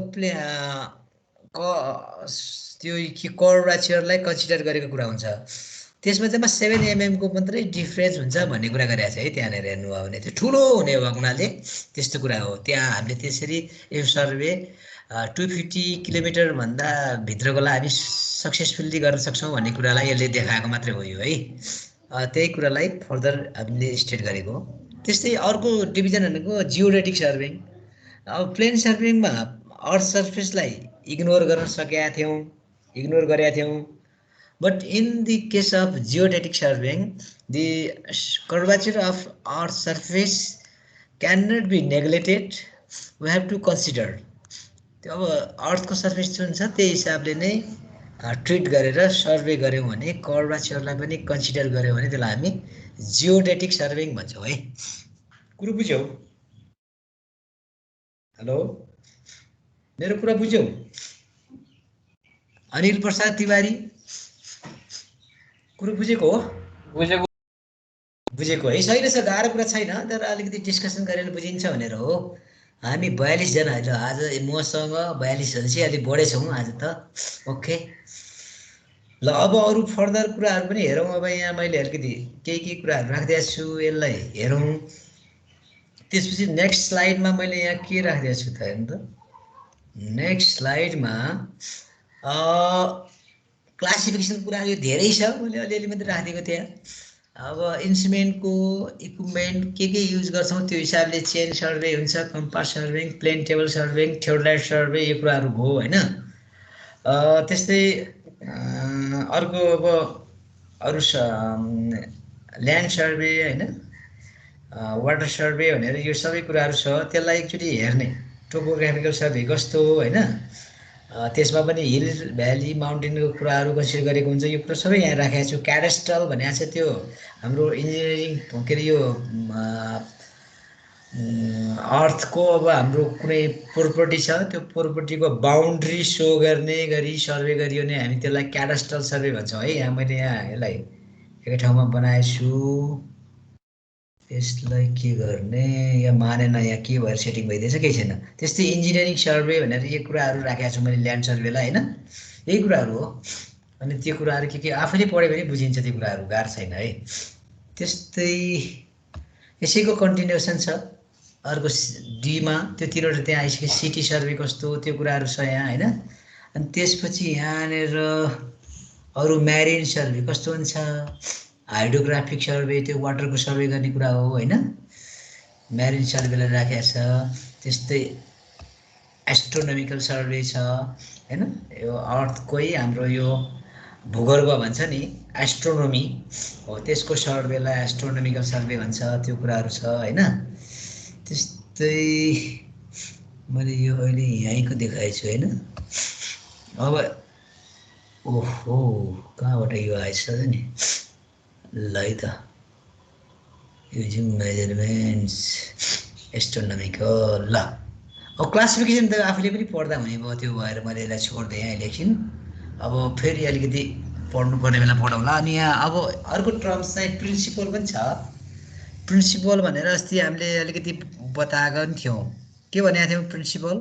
त्यो कर्वाचरलाई कन्सिडर गरेको कुरा हुन्छ त्यसमा चाहिँ 7 mm को मात्रै डिफरेन्स हुन्छ भन्ने कुरा गरेको छ है त्यहाँनिर हेर्नु हो भने त्यो ठुलो हुने भएको हुनाले त्यस्तो कुरा हो त्यहाँ हामीले त्यसरी यो सर्वे 250 किलोमिटर भन्दा भित्रकोलाई हामी सक्सेसफुली गर्न सक्छौँ भन्ने कुरालाई यसले देखाएको मात्रै हो यो है त्यही कुरालाई फर्दर हामीले स्टेट गरेको हो त्यस्तै अर्को डिभिजन भनेको जियोडेटिक सर्वेइङ अब प्लेन सर्वेइङमा अर्थ सर्फेसलाई इग्नोर गर्न सकेका थियौँ इग्नोर गरेका थियौँ but in the case of geodetic surveying the curvature of earth surface can not be neglected we have to consider त्यो अब अर्थको सर्फेस जुन छ त्यही हिसाबले नै ट्रिट गरेर सर्वे गऱ्यौँ भने कर्वाचरलाई पनि कन्सिडर गऱ्यौँ भने त्यसलाई हामी जियोडेटिक सर्वेइङ भन्छौँ है कुरो बुझ्यौ हेलो मेरो कुरा बुझ्यौ अनिल प्रसाद तिवारी कुरो बुझेको हो बुझेको है सही छ गाह्रो कुरा छैन तर अलिकति डिस्कसन गरेर बुझिन्छ भनेर हो हामी 42 जना अहिले आज मसँग 42 जन चाहिँ अलि बढे छौँ आज त ओके ल अब अरू फर्दर कुराहरू पनि हेरौँ अब यहाँ मैले अलिकति केही कुराहरू राखिदिएको छु यसलाई हेरौँ त्यसपछि नेक्स्ट स्लाइडमा मैले यहाँ के राखिदिएको छु त हेर्नु त नेक्स्ट स्लाइडमा क्लासिफिकेसन कुरा यो धेरै छ मैले अलिअलि मात्रै राखिदिएको थिएँ अब इन्स्ट्रुमेन्टको इक्विपमेन्ट के युज गर्छौँ त्यो हिसाबले चेन सर्वे हुन्छ कम्पास सर्वेइङ प्लेन टेबल सर्वेइङ थ्योडलाइट सर्वे यो कुराहरू भयो होइन त्यस्तै अर्को अब अरू ल्यान्ड सर्वे होइन वाटर सर्वे भनेर यो सबै कुराहरू छ त्यसलाई एकचोटि हेर्ने टोपोग्राफिकल सर्वे कस्तो हो होइन त्यसमा पनि हिल भ्याली माउन्टेनको कुराहरू कन्सिडर गरेको हुन्छ यो कुरा सबै यहाँ राखेको छु क्याडेस्ट्रल भनेको छ त्यो हाम्रो इन्जिनियरिङ के अरे यो अर्थको अब हाम्रो कुनै प्रोपर्टी छ त्यो प्रोपर्टीको बााउन्ड्री सो गर्ने गरी सर्वे गरियो भने हामी त्यसलाई क्याडेस्ट्रल सर्वे भन्छौँ है यहाँ मैले यहाँ यसलाई एकै ठाउँमा बनाएको छु यसलाई के गर्ने या मानेन यहाँ के भएर सेटिङ भइदिएछ केही छैन त्यस्तै इन्जिनियरिङ सर्वे भनेर यो कुराहरू राखेको छु मैले ल्यान्ड सर्वेलाई होइन यही कुराहरू हो अनि त्यो कुराहरू के आफैले पढ्यो भने बुझिन्छ त्यो कुराहरू गाह्रो छैन है त्यस्तै यसैको कन्टिन्युसन छ अर्को डीमा त्यो तिनवटा त्यहाँ आइसक्यो सिटी सर्वे कस्तो त्यो कुराहरू छ यहाँ होइन अनि त्यसपछि यहाँनिर अरू म्यारिन सर्वे कस्तो हुन्छ हाइड्रोग्राफिक सर्वे त्यो वाटरको सर्वे गर्ने कुरा हो होइन म्यारिन सर्वेलाई राखेको छ त्यस्तै एस्ट्रोनोमिकल सर्वे छ होइन यो अर्थकै हाम्रो यो भूगर्भ भन्छ नि एस्ट्रोनोमी हो त्यसको सर्वेलाई एस्ट्रोनोमिकल सर्वे भन्छ त्यो कुराहरू छ होइन त्यस्तै मैले यो अहिले यहीँको देखाएको छु होइन अब ओहो कहाँबाट यो आएछ नि ल है त युजिङ मेजरमेन्ट्स एस्ट्रोनोमिकल ल अब क्लासिफिकेसन त आफूले पनि पढ्दा हुने भयो त्यो भएर मैले यसलाई छोड्दै यहाँ एकछिन अब फेरि अलिकति पढ्नुपर्ने बेला पढाउँला अनि यहाँ अब अर्को टर्म्स चाहिँ प्रिन्सिपल पनि छ प्रिन्सिपल भनेर अस्ति हामीले अलिकति बताएका पनि थियौँ के भनेको थियौँ principle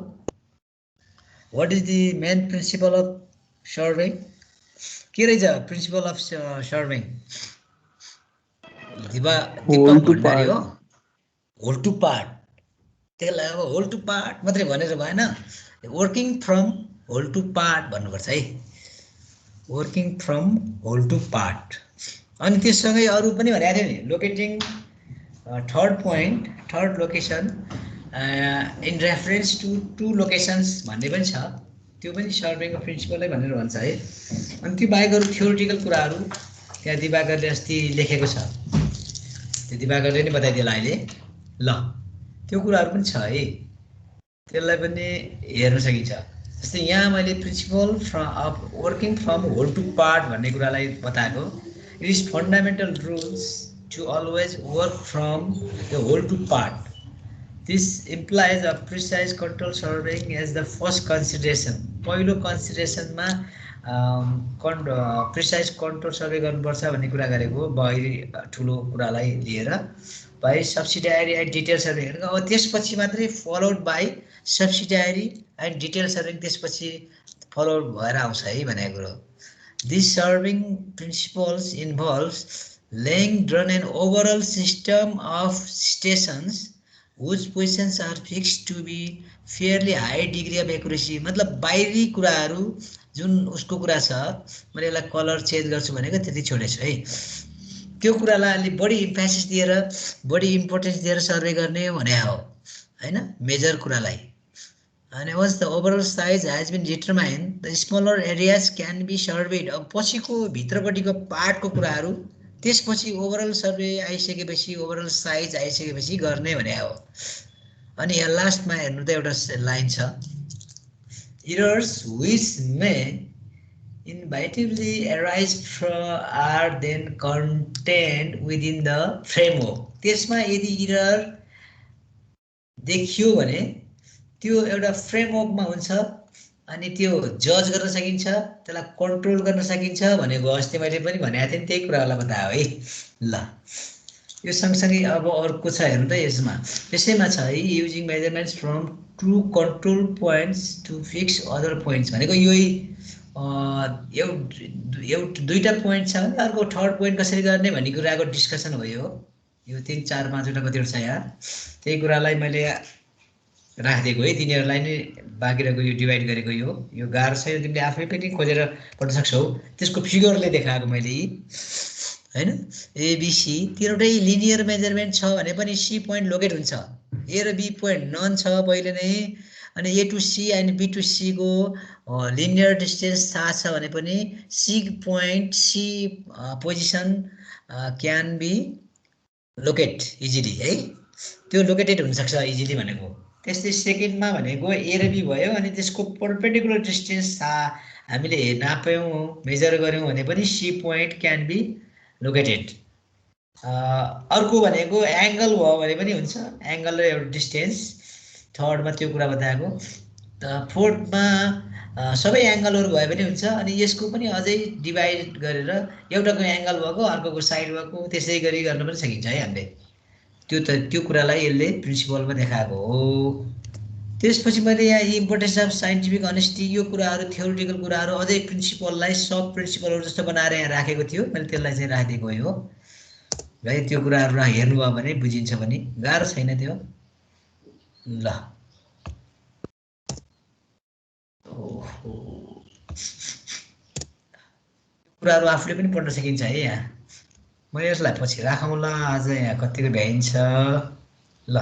what is the main principle of surveying के रहेछ principle of surveying Dipak Bhandari हो होल टु पार्ट त्यसलाई अब होल टु पार्ट मात्रै भनेर भएन working from whole to part भन्नुपर्छ है working from whole to part अनि त्यससँगै अरू पनि भनेको थियो नि locating third location in reference to two locations भन्ने पनि छ त्यो पनि सर्वेको प्रिन्सिपलै भनेर भन्छ है अनि त्यो बाहेक अरू थ्योरिटिकल कुराहरू त्यहाँ दिवाकरले अस्ति लेखेको छ त्यो दिवाकरले नै बताइदिएला अहिले ल त्यो कुराहरू पनि छ है त्यसलाई पनि हेर्न सकिन्छ जस्तै यहाँ मैले principle working from whole to part भन्ने कुरालाई बताएको। It is fundamental rules to always work from the whole to part. This implies a precise control surveying as the first consideration. पहिलो कन्सिडरेसनमा प्रिसाइज कन्ट्रोल सर्वे गर्नुपर्छ भन्ने कुरा गरेको बाहिरी ठुलो कुरालाई लिएर by subsidiary and detail survey हेरेको। अब त्यसपछि मात्रै followed by subsidiary and detail surveying त्यसपछि फलोड भएर आउँछ है भनेको कुरो। This surveying principles involves laying drawn an overall system of stations whose positions are fixed to be fairly high degree of accuracy. मतलब बाहिरी कुराहरू जुन उसको कुरा छ, मैले यसलाई कलर चेन्ज गर्छु भनेको त्यति छोडेछु है। त्यो कुरालाई अलि बढी इम्फेसिस दिएर बढी इम्पोर्टेन्स दिएर सर्वे गर्ने भने हो हैन, मेजर कुरालाई। And once the overall size has been determined, the smaller areas can be surveyed. अब पछिको भित्रपट्टिको पार्टको कुराहरू त्यसपछि ओभरअल सर्वे आइसकेपछि ओभरअल साइज आइसकेपछि गर्ने भने हो। अनि यहाँ लास्टमा हेर्नु त एउटा लाइन छ, errors which may inevitably arise are then contained within the framework. त्यसमा यदि एरर देखियो भने त्यो एउटा फ्रेमवर्कमा हुन्छ अनि त्यो जज गर्न सकिन्छ, त्यसलाई कन्ट्रोल गर्न सकिन्छ भनेको अस्ति मैले पनि भनेको थिएँ, त्यही कुरालाई बतायो है। ल यो सँगसँगै अब अर्को छ हेर्नु त यसमा, त्यसैमा छ है using measurements from two control points to fix other points भनेको यही दुईटा पोइन्ट छ भने अर्को थर्ड पोइन्ट कसरी गर्ने भन्ने कुराको डिस्कसन हो। यो 3, 4, 5वटा कतिवटा छ यहाँ, त्यही कुरालाई मैले राखिदिएको है, तिनीहरूलाई नै बाँकी रहेको यो डिभाइड गरेको। यो गाह्रो छ, यो तिमीले आफै पनि खोजेर पढ्न सक्छौ। त्यसको फिगरले देखाएको मैले हैन। एबिसी तीनवटै लिनियर मेजरमेन्ट छ भने पनि सी पोइन्ट लोकेट हुन्छ, ए र बी पोइन्ट नन छ पहिले नै। अनि A to C and B to C को लिनियर डिस्टेन्स थाहा छ भने पनि C point C position can be locate easily है, त्यो लोकेटेड हुनसक्छ इजिली भनेको। त्यस्तै सेकेन्डमा भनेको ए र बी भयो अनि त्यसको परपेन्डिकुलर डिस्टेन्स हामीले नाप्यौँ मेजर गऱ्यौँ भने पनि C point can be located. अर्को भनेको एङ्गल भयो भने पनि हुन्छ, एङ्गल र एउटा डिस्टेन्स। थर्डमा त्यो कुरा बताएको। फोर्थमा सबै एङ्गलहरू भयो भने हुन्छ। अनि यसको पनि अझै डिभाइड गरेर एउटाको एङ्गल भएको अर्कोको साइड भएको त्यसै गरी गर्न पनि सकिन्छ है हामीले। त्यो कुरालाई यसले प्रिन्सिपलमा देखाएको हो। त्यसपछि मैले यहाँ इम्पोर्टेन्स अफ साइन्टिफिक अनेस्टी यो कुराहरू थ्योरिटिकल कुराहरू अझै प्रिन्सिपललाई सब प्रिन्सिपलहरू जस्तो बनाएर यहाँ राखेको थियो, मैले त्यसलाई चाहिँ राखिदिएको हो है। त्यो कुराहरू हेर्नुभयो भने बुझिन्छ पनि, गाह्रो छैन त्यो। ल कुराहरू आफूले पनि पढ्न सकिन्छ है यहाँ। म यसलाई पछि राखौँ ल, आज यहाँ कतिको भ्याइन्छ। ल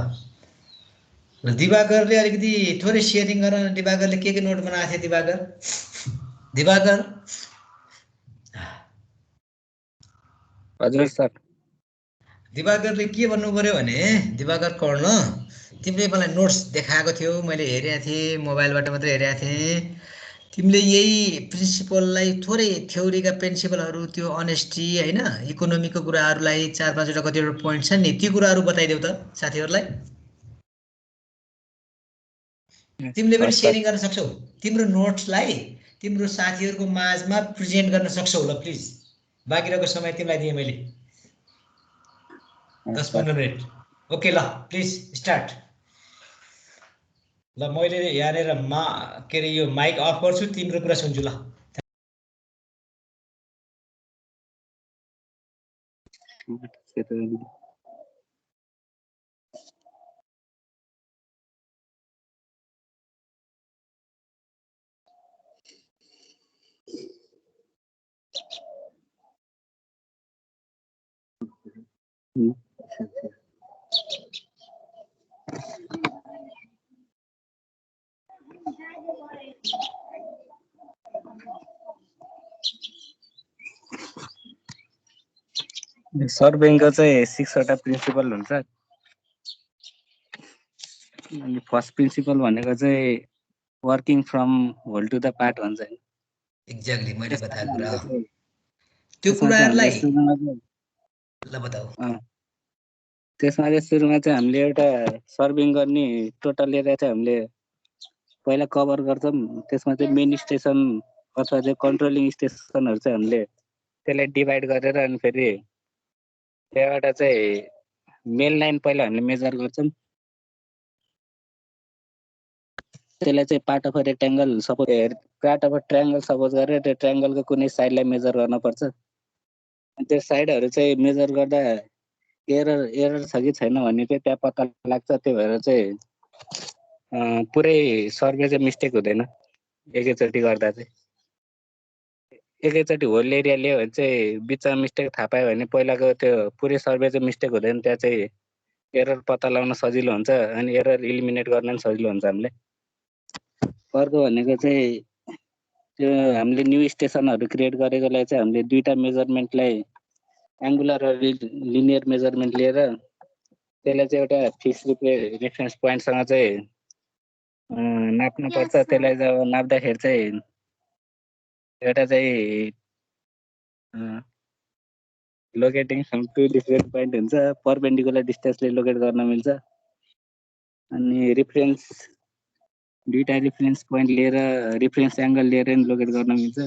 दिवाकरले अलिकति थोरै सेयरिङ गर न। दिवाकरले के नोट बनाएको थियो? दिवाकर हजुर सर। दिवाकरले के भन्नु पर्यो भने, दिवाकर कर्ण तिमीले मलाई नोट्स देखाएको थियो, मैले हेरेको थिएँ, मोबाइलबाट मात्रै हेरेको थिएँ। तिमीले यही प्रिन्सिपललाई थोरै थ्योरीका प्रिन्सिपलहरू त्यो अनेस्टी हैन इकोनोमीको कुराहरूलाई 4-5वटा कतिवटा पोइन्ट छ नि, ती कुराहरू बताइदेऊ त साथीहरूलाई। तिमीले पनि सेयरिङ गर्न सक्छौ, तिम्रो नोट्सलाई तिम्रो साथीहरूको माझमा प्रेजेन्ट गर्न सक्छौ ल प्लिज। बाँकी रहेको समय तिमीलाई दिएँ मैले 10-15 मिनट। ओके ल प्लिज स्टार्ट। ल मैले यहाँनिर के अरे यो माइक अफ गर्छु, तिम्रो कुरा सुन्छु ल। सर्वेइङको चाहिँ 6वटा प्रिन्सिपल हुन्छ। अनि फर्स्ट प्रिन्सिपल भनेको चाहिँ working from whole to the part भन्छ नि। एक्ज्याक्टली मैले बताएको कुरा हो। त्यो त्यसमा चाहिँ हामीले कुराहरूलाई सुरुमा चाहिँ ल बताऊ। त्यसमा चाहिँ सुरुमा चाहिँ हामीले एउटा सर्भिङ गर्ने टोटल एरिया चाहिँ हामीले पहिला कभर गर्छौँ। त्यसमा चाहिँ मेन स्टेसन अथवा चाहिँ कन्ट्रोलिङ स्टेसनहरू चाहिँ हामीले त्यसलाई डिभाइड गरेर अनि फेरि त्यहाँबाट चाहिँ मेन लाइन पहिला हामीले मेजर गर्छौँ। त्यसलाई चाहिँ पार्ट अफ रेक्ट्याङ्गल सपोज गरेर त्यो ट्रायङ्गलको कुनै साइडलाई मेजर गर्नुपर्छ। अनि त्यो साइडहरू चाहिँ मेजर गर्दा एरर छ कि छैन भन्ने चाहिँ त्यहाँ पत्ता लाग्छ। त्यो भएर चाहिँ पुरै सर्वे चाहिँ मिस्टेक हुँदैन एकैचोटि गर्दा चाहिँ। एकैचोटि होल एरिया लियो भने चाहिँ बिचमा मिस्टेक थाहा पायो भने पहिलाको त्यो पुरै सर्वे चाहिँ मिस्टेक हुँदैन। त्यहाँ चाहिँ एरर पत्ता लगाउन सजिलो हुन्छ अनि एरर इलिमिनेट गर्न पनि सजिलो हुन्छ हामीले। अर्को भनेको चाहिँ त्यो हामीले न्यू स्टेसनहरू क्रिएट गरेकोलाई चाहिँ हामीले दुईटा मेजरमेन्टलाई एङ्गुलर र लिनियर मेजरमेन्ट लिएर त्यसलाई चाहिँ एउटा फिक्स रेफरेन्स पोइन्टसँग चाहिँ नाप्नुपर्छ। त्यसलाई जब नाप्दाखेरि चाहिँ एउटा चाहिँ लोकेटिङ टु डिफ्रेन्ट पोइन्ट हुन्छ। परपेन्डिकुलर डिस्टेन्सले लोकेट गर्न मिल्छ। अनि रिफरेन्स दुईटा रिफरेन्स पोइन्ट लिएर रिफरेन्स एङ्गल लिएर नि लोकेट गर्न मिल्छ।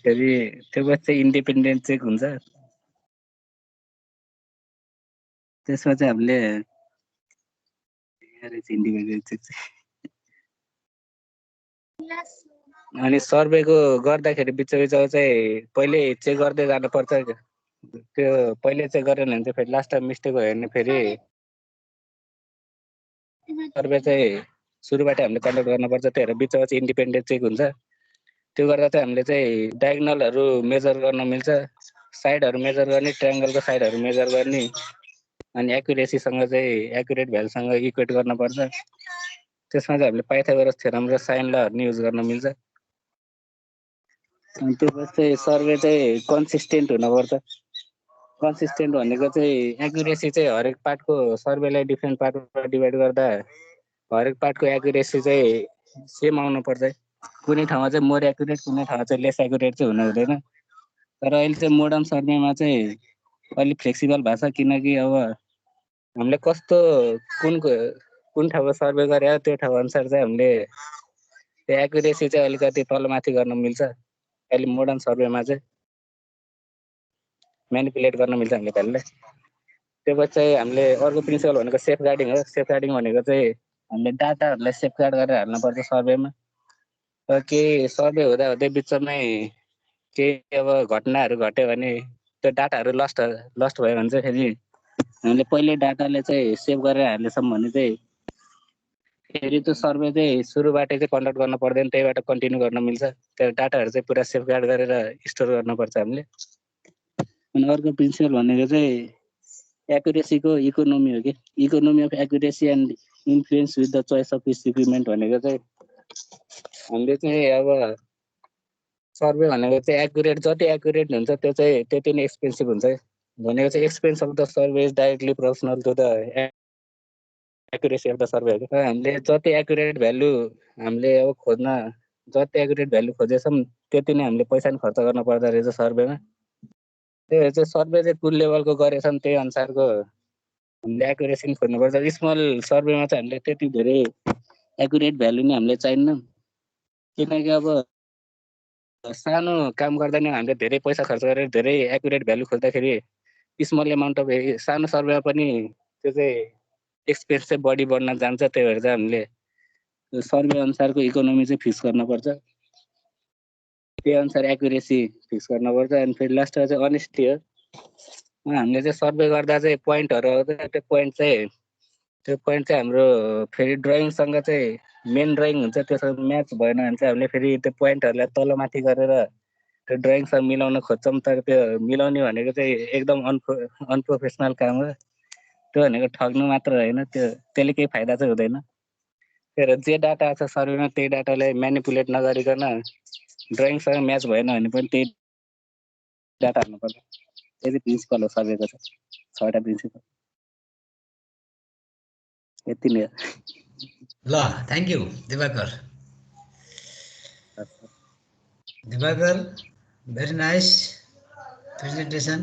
फेरि त्यो चाहिँ इन्डिपेन्डेन्ट चेक हुन्छ। त्यसमा चाहिँ हामीले इन्डिपेन्डेन्ट चेक अनि सर्वेको गर्दाखेरि बिचमा चाहिँ पहिले चेक गर्दै जानुपर्छ। त्यो पहिले चेक गरेन भने चाहिँ फेरि लास्टमा मिस्टेक भयो भने फेरि सर्वे चाहिँ सुरुबाट हामीले कन्डक्ट गर्नुपर्छ। त्यही भएर बिचमा चाहिँ इन्डिपेन्डेन्ट चेक हुन्छ। त्यो गर्दा चाहिँ हामीले चाहिँ डायगनलहरू मेजर गर्न मिल्छ। साइडहरू मेजर गर्ने, ट्रायङ्गलको साइडहरू मेजर गर्ने अनि एक्युरेसीसँग चाहिँ एक्युरेट भ्यालुसँग इक्वेट गर्नुपर्छ। त्यसमा चाहिँ हामीले पाइथागोरस थ्योरम र साइन लहरू युज गर्न मिल्छ। अनि त्यसपछि चाहिँ सर्वे चाहिँ कन्सिस्टेन्ट हुनुपर्छ। कन्सिस्टेन्ट भनेको चाहिँ एक्युरेसी चाहिँ हरेक पार्टको सर्वेलाई डिफ्रेन्ट पार्टमा डिभाइड गर्दा हरेक पार्टको एक्युरेसी चाहिँ सेम आउनुपर्छ। कुनै ठाउँमा चाहिँ मोर एक्युरेट, कुनै ठाउँमा चाहिँ लेस एक्युरेट चाहिँ हुनु हुँदैन। तर अहिले चाहिँ मोडर्न सर्वेमा चाहिँ अलिक फ्लेक्सिबल भएको छ, किनकि अब हामीले कस्तो कुन ठाउँको सर्वे गरे त्यो ठाउँ अनुसार चाहिँ हामीले त्यो एक्युरेसी चाहिँ अलिकति तलमाथि गर्न मिल्छ। अहिले मोडर्न सर्वेमा चाहिँ म्यानिपुलेट गर्न मिल्छ हामीले भ्यालुलाई। त्यसपछि चाहिँ हामीले अर्को प्रिन्सिपल भनेको सेफ गार्डिङ हो। सेफ गार्डिङ भनेको चाहिँ हामीले डाटाहरूलाई सेफगार्ड गरेर हाल्नुपर्छ सर्वेमा। केही सर्वे हुँदा हुँदै बिचमै केही अब घटनाहरू घट्यो भने त्यो डाटाहरू लस्ट भयो भने चाहिँ फेरि हामीले पहिले डाटाले चाहिँ सेभ गरेर हालेछौँ भने चाहिँ फेरि त्यो सर्वे चाहिँ सुरुबाटै चाहिँ कन्डक्ट गर्न पर्दैन, त्यहीबाट कन्टिन्यू गर्न मिल्छ। त्यो डाटाहरू चाहिँ पुरा सेफगार्ड गरेर स्टोर गर्नुपर्छ हामीले। अनि अर्को प्रिन्सिपल भनेको चाहिँ एक्युरेसीको इकोनोमी हो कि economy of accuracy and influence with the choice of equipment भनेको चाहिँ हामीले चाहिँ अब सर्वे भनेको चाहिँ एक्युरेट, जति एक्युरेट हुन्छ त्यो चाहिँ त्यति नै एक्सपेन्सिभ हुन्छ। भनेको चाहिँ expense of the survey is directly proportional to the accuracy of the survey हो। हामीले जति एक्युरेट भ्यालु हामीले अब खोज्न जति एक्युरेट भ्यालु खोजेछौँ त्यति नै हामीले पैसा पनि खर्च गर्न पर्दो रहेछ सर्वेमा। त्यही भएर चाहिँ सर्वे चाहिँ कुन लेभलको गरेछौँ त्यही अनुसारको हामीले एक्युरेसी पनि खोज्नुपर्छ। स्मल सर्वेमा चाहिँ हामीले त्यति धेरै एक्युरेट भ्यालु नै हामीले चाहिन्न, किनकि अब सानो काम गर्दा नि हामीले धेरै पैसा खर्च गरेर धेरै एक्युरेट भ्यालु खोज्दाखेरि स्मल एमाउन्ट अफ सानो सर्वेमा पनि त्यो चाहिँ एक्सपेन्स चाहिँ बढ्न जान्छ। त्यही भएर चाहिँ हामीले सर्वे अनुसारको इकोनोमी चाहिँ फिक्स गर्नुपर्छ, त्यही अनुसार एक्युरेसी फिक्स गर्नुपर्छ। अनि फेरि लास्टमा चाहिँ अनेस्टी हो। हामीले चाहिँ सर्वे गर्दा चाहिँ पोइन्टहरू आउँछ, त्यो पोइन्ट चाहिँ हाम्रो फेरि ड्रइङसँग चाहिँ मेन ड्रइङ हुन्छ, त्योसँग म्याच भएन भने चाहिँ हामीले फेरि त्यो पोइन्टहरूलाई तलमाथि गरेर त्यो ड्रइङसँग मिलाउन खोज्छौँ। तर त्यो मिलाउने भनेको चाहिँ एकदम अनप्रोफेसनल काम हो। त्यो भनेको ठग्नु मात्र होइन, त्यसले केही फाइदा चाहिँ हुँदैन। त्यही भएर जे डाटा आएको छ सर्वेमा त्यही डाटालाई म्यानिपुलेट नगरिकन ड्रइङसँग म्याच भएन भने पनि त्यही डाटा हाल्नुपर्छ। त्यो चाहिँ प्रिन्सिपल हो सर्वेको चाहिँ, 6वटा प्रिन्सिपल। यति नै हो। ल thank you Diwakar very nice presentation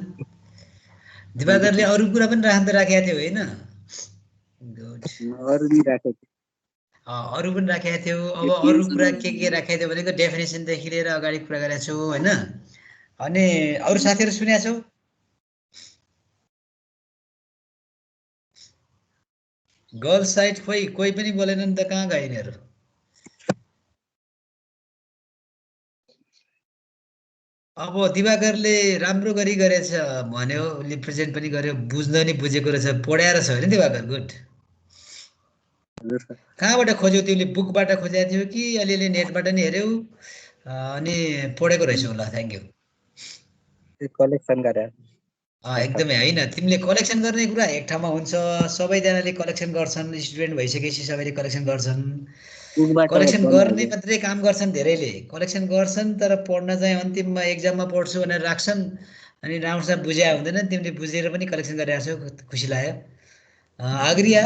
दिवाकरले अरू कुरा पनि राखेको थियो होइन गुड अरू नि राखेको अरू पनि राखेको थियो अब अरू कुरा के राखेको थियो भनेको डेफिनेसनदेखि लिएर अगाडि कुरा गरेको छु होइन अनि अरू साथीहरू सुनेको छौ गर्ल्स साइड खोइ कोही पनि बोलेनन् त कहाँ गए यिनीहरू अब दिवाकरले राम्रो गरी गरेछ भन्यो उसले प्रेजेन्ट पनि गर्यो बुझ्न नि बुझेको रहेछ पढाएर छ होइन दिवाकर गुड कहाँबाट खोज्यौ तिमीले बुकबाट खोजेको थियो कि अलिअलि नेटबाट नि हेऱ्यौ अनि पढेको रहेछौ ल थ्याङ्क यू कलेक्सन गरे एकदमै होइन तिमीले कलेक्सन गर्ने कुरा एक ठाउँमा हुन्छ सबैजनाले कलेक्सन गर्छन् स्टुडेन्ट भइसकेपछि सबैले कलेक्सन गर्छन् कलेक्सन गर्ने मात्रै काम गर्छन् धेरैले कलेक्सन गर्छन् तर पढ्न चाहिँ अन्तिममा एक्जाममा पढ्छु भनेर राख्छन् अनि राम्रोसँग बुझ्या हुँदैन तिमीले बुझेर पनि कलेक्सन गरिरहेको छौ खुसी लाग्यो आग्रिया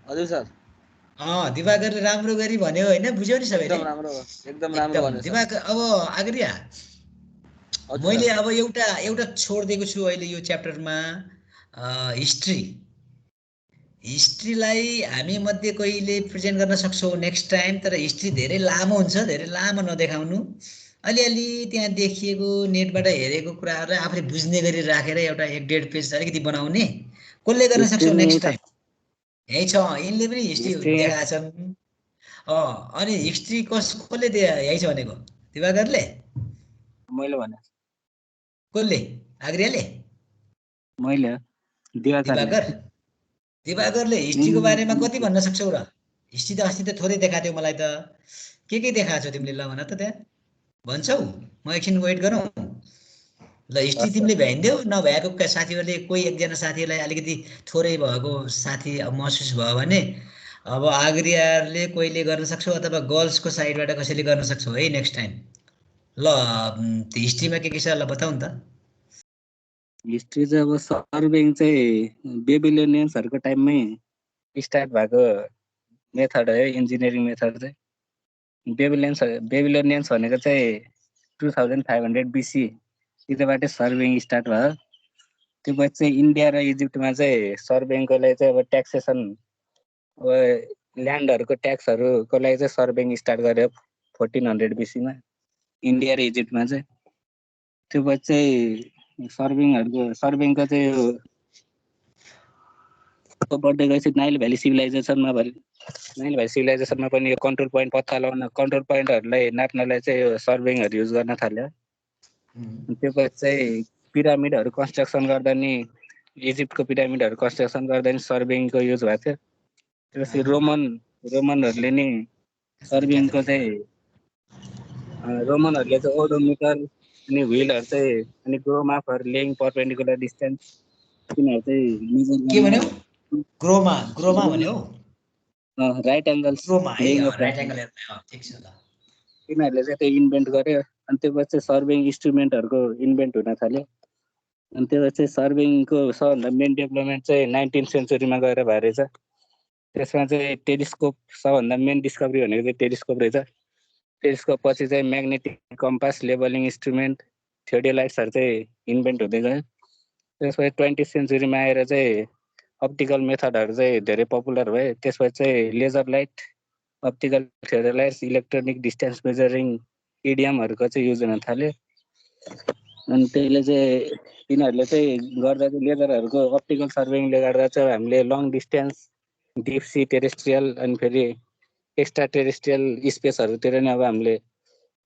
हजुर सर दिवाकरले राम्रो गरी भन्यो होइन बुझ्यौ नि सबैले एकदम राम्रो दिवाकर अब आग्रिया मैले अब एउटा छोडिदिएको छु अहिले यो च्याप्टरमा हिस्ट्रीलाई हामी मध्ये कहिले प्रेजेन्ट गर्न सक्छौँ नेक्स्ट टाइम तर हिस्ट्री धेरै लामो हुन्छ धेरै लामो नदेखाउनु अलिअलि त्यहाँ देखिएको नेटबाट हेरेको कुराहरूलाई आफूले बुझ्ने गरी राखेर एउटा 1.5 पेज अलिकति बनाउने कसले गर्न सक्छौँ नेक्स्ट टाइम यही छ यिनले पनि हिस्ट्री देखाएका छन् अनि हिस्ट्री कसले यही छ भनेको दिवाकरले मैले भने कसले आग्रियाले मैले दिवाकरले हिस्ट्रीको बारेमा कति भन्न सक्छौ र हिस्ट्री त अस्ति त थोरै देखाएको थियो मलाई त के देखाएको छौ तिमीले ल भन त त्यहाँ भन्छौ म एकछिन वेट गरौँ ल हिस्ट्री तिमीले भ्याइदेऊ नभएको साथीहरूले कोही एकजना साथीलाई अलिकति थोरै भएको साथी महसुस भयो भने अब आग्रियाले कोहीले गर्न सक्छौ अथवा गर्ल्सको साइडबाट कसैले गर्न सक्छौ है नेक्स्ट टाइम ल हिस्ट्रीमा के छ ल बताऊ नि त हिस्ट्री चाहिँ अब सर्वेङ चाहिँ बेबिलोनियन्सहरूको टाइममै स्टार्ट भएको मेथड हो इन्जिनियरिङ मेथड चाहिँ बेबिलोनियन्स भनेको चाहिँ 2500 BC त्यतिबाटै सर्वेङ स्टार्ट भयो त्यो पछि चाहिँ इन्डिया र इजिप्टमा चाहिँ सर्वेङको लागि चाहिँ अब ट्याक्सेसन अब ल्यान्डहरूको ट्याक्सहरूको लागि चाहिँ सर्वेङ स्टार्ट गर्यो 1400 BC मा इन्डिया र इजिप्टमा चाहिँ त्यो पछि चाहिँ सर्वेङको चाहिँ बढ्दै गएपछि नाइल भ्याली सिभिलाइजेसनमा पनि यो कन्ट्रोल पोइन्ट पत्ता लगाउन कन्ट्रोल पोइन्टहरूलाई नाप्नलाई चाहिँ यो सर्वेङहरू युज गर्न थाल्यो त्यो पछि चाहिँ पिरामिडहरू कन्स्ट्रक्सन गर्दा नि इजिप्टको पिरामिडहरू कन्स्ट्रक्सन गर्दा नि सर्वेङको युज भएको थियो त्यसपछि रोमनहरूले नि सर्वेङको चाहिँ रोमनहरूले चाहिँ ओडोमिटर अनि व्हिलहरू चाहिँ अनि Groma for laying perpendicular distance तिनीहरू चाहिँ के भन्यो ग्रोमा भन्यो राइट एङ्गल ठिक छ ल तिनीहरूले चाहिँ त्यो इन्भेन्ट गर्यो अनि त्यो पछि सर्वेङ इन्स्ट्रुमेन्टहरूको इन्भेन्ट हुन थाल्यो अनि त्यो पछि सर्वेङको सबभन्दा मेन डेभलपमेन्ट चाहिँ 19th सेन्चुरीमा गएर भयो रहेछ त्यसमा चाहिँ टेलिस्कोप सबभन्दा मेन डिस्कभरी भनेको चाहिँ टेलिस्कोप रहेछ टेलिस्कोप पछि चाहिँ म्याग्नेटिक कम्पास लेबलिङ इन्स्ट्रुमेन्ट थियोडियोलाइट्सहरू चाहिँ इन्भेन्ट हुँदै गयो त्यसपछि 20th सेन्चुरीमा आएर चाहिँ अप्टिकल मेथडहरू चाहिँ धेरै पपुलर भयो त्यसपछि चाहिँ laser light optical theodolites electronic distance measuring इडियमहरूको चाहिँ युज हुन थाल्यो अनि त्यसले चाहिँ तिनीहरूले चाहिँ गर्दा चाहिँ लेजरहरूको अप्टिकल सर्वेङले गर्दा चाहिँ हामीले long distance deep sea terrestrial अनि फेरि एक्स्ट्रा टेरेस्ट्रियल स्पेसहरूतिर नि अब हामीले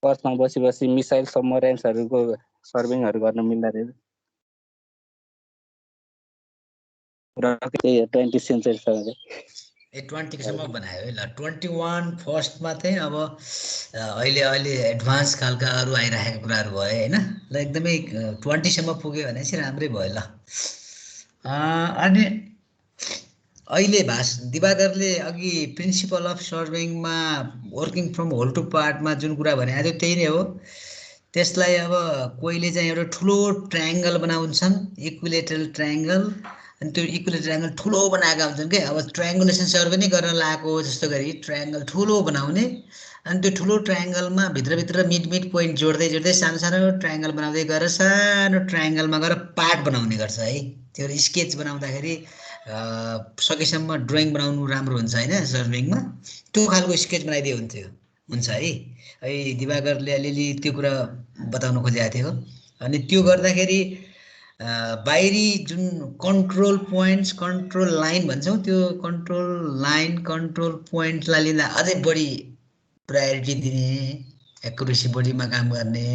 अर्थमा बसी मिसाइल सबमराइन्सहरूको सर्वेङहरू गर्न मिल्दो रहेछ र 20th सेन्चुरी छ 20 सम्म बनायो है ल 21 फर्स्टमा चाहिँ अब अहिले एडभान्स खालका अरू आइरहेको कुराहरू भयो होइन ल एकदमै 20 सम्म पुग्यो भने चाहिँ राम्रै भयो ल अनि अहिले दिवाकरले अघि प्रिन्सिपल अफ सर्वेङमा वर्किङ फ्रम होल टु पार्टमा जुन कुरा भनेको थियो त्यही नै हो त्यसलाई अब कोहीले चाहिँ एउटा ठुलो ट्रायङ्गल बनाउँछन् इक्विलेटरल ट्रायङ्गल अनि त्यो इक्विलेटरल ट्रायङ्गल ठुलो बनाएका हुन्छन् के। अब ट्रायङ्गुलेसन सर्भे नै गर्न लागेको जस्तो गरी ट्रायङ्गल ठुलो बनाउने, अनि त्यो ठुलो ट्रायङ्गलमा भित्रभित्र मिड पोइन्ट जोड्दै जोड्दै सानो सानो ट्रायङ्गल बनाउँदै गएर सानो ट्रायङ्गलमा गएर पार्ट बनाउने गर्छ है। त्यो स्केच बनाउँदाखेरि सकेसम्म ड्रइङ बनाउनु राम्रो हुन्छ होइन सर्भिङमा, त्यो खालको स्केच बनाइदिए हुन्छ है। दिवाकरले अलिअलि त्यो कुरा बताउन खोजेको थियो। अनि त्यो गर्दाखेरि बाहिरी जुन कन्ट्रोल पोइन्ट्स, कन्ट्रोल लाइन भन्छौँ, त्यो कन्ट्रोल लाइन, कन्ट्रोल पोइन्टलाई लिँदा अझै बढी प्रायोरिटी दिने, एकुरेसी बढीमा काम गर्ने,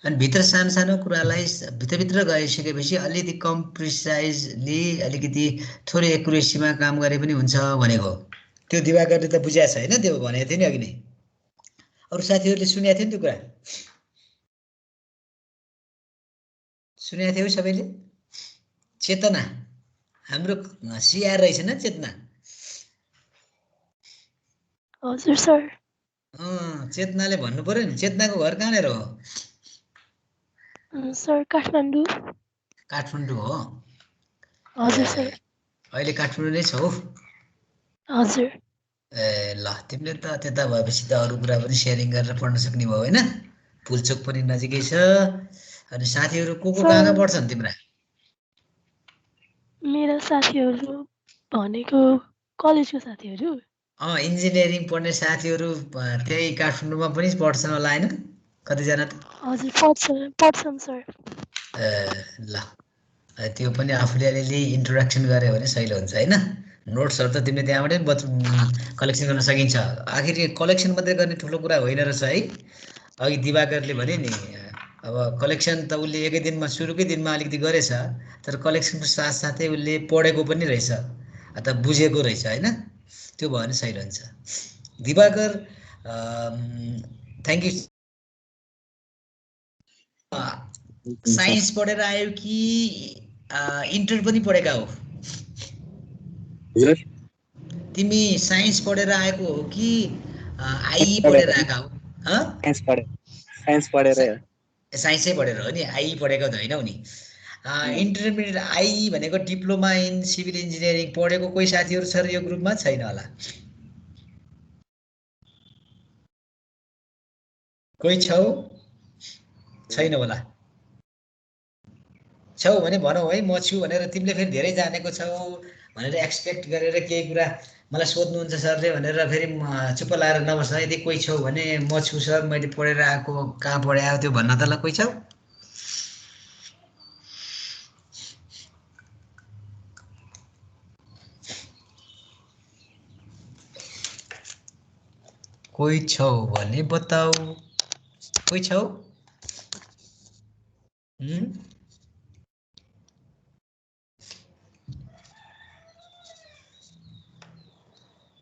अनि भित्र सानो सानो कुरालाई भित्रभित्र गइसकेपछि अलिकति कम प्रिसाइजली अलिकति थोरै एकुरेसीमा काम गरे पनि हुन्छ भनेको। त्यो दिवाकरले त बुझाएको छ होइन, त्यो भनेको थियो नि अघि नै। अरू साथीहरूले सुनेको थियो नि त्यो कुरा, सुनेको थियो सबैले। चेतना हाम्रो सिआर रहेछ न चेतना। हजुर सर। चेतनाले भन्नु पर्यो नि, चेतनाको घर कहाँनिर हो? सर काठमाडौँ। काठमाडौँ हो? हजुर सर। अहिले काठमाडौँ नै छौ? हजुर। ए ल, तिमीले त त्यता भएपछि त अरू कुरा पनि सेयरिङ गरेर पढ्न सक्ने भयो होइन। पुलचोक पनि नजिकै छ। अनि साथीहरू को कहाँ पढ्छन् तिम्रा? मेरा साथीहरू भनेको कलेजको साथीहरू। इन्जिनियरिङ पढ्ने साथीहरू त्यही काठमाडौँमा पनि पढ्छन् होला होइन, कतिजना त? हजुर पढ्छन् सर। ल, त्यो पनि आफूले अलिअलि इन्ट्रोडक्सन गऱ्यो भने सहिलो हुन्छ होइन। नोट्सहरू त तिमीले त्यहाँबाटै कलेक्सन गर्न सकिन्छ। आखिर कलेक्सन मात्रै गर्ने ठुलो कुरा होइन रहेछ है। अघि दिवाकरले भने नि, अब कलेक्सन त उसले एकै दिनमा सुरुकै दिनमा अलिकति गरेछ, तर कलेक्सनको साथसाथै उसले पढेको पनि रहेछ अथवा बुझेको रहेछ होइन। त्यो भयो भने सही रहन्छ। Diwakar thank you. साइन्स पढेर आयो कि इन्टर पनि पढेका हो? तिमी साइन्स पढेर आएको हो कि आइ पढेर आएका हो? साइन्सै पढेर हो नि, आइ पढेको त होइनौ नि। इन्टरमिडिएट आइ भनेको डिप्लोमा इन सिभिल इन्जिनियरिङ पढेको कोही साथीहरू छ र यो ग्रुपमा? छैन होला, कोही छौ? छैन होला। छौ भने भनौ है, म छु भनेर। तिमीले फेरि धेरै जानेको छौ भनेर एक्सपेक्ट गरेर केही कुरा मलाई सोध्नुहुन्छ सरले भनेर फेरि चुप्प लाएर नबस्छ। यदि कोही छौ भने म छु सर, मैले पढेर आएको, कहाँ पढे आयो त्यो भन्न त ल। कोही छौ? कोही छौ भने बताऊ, कोही छौ?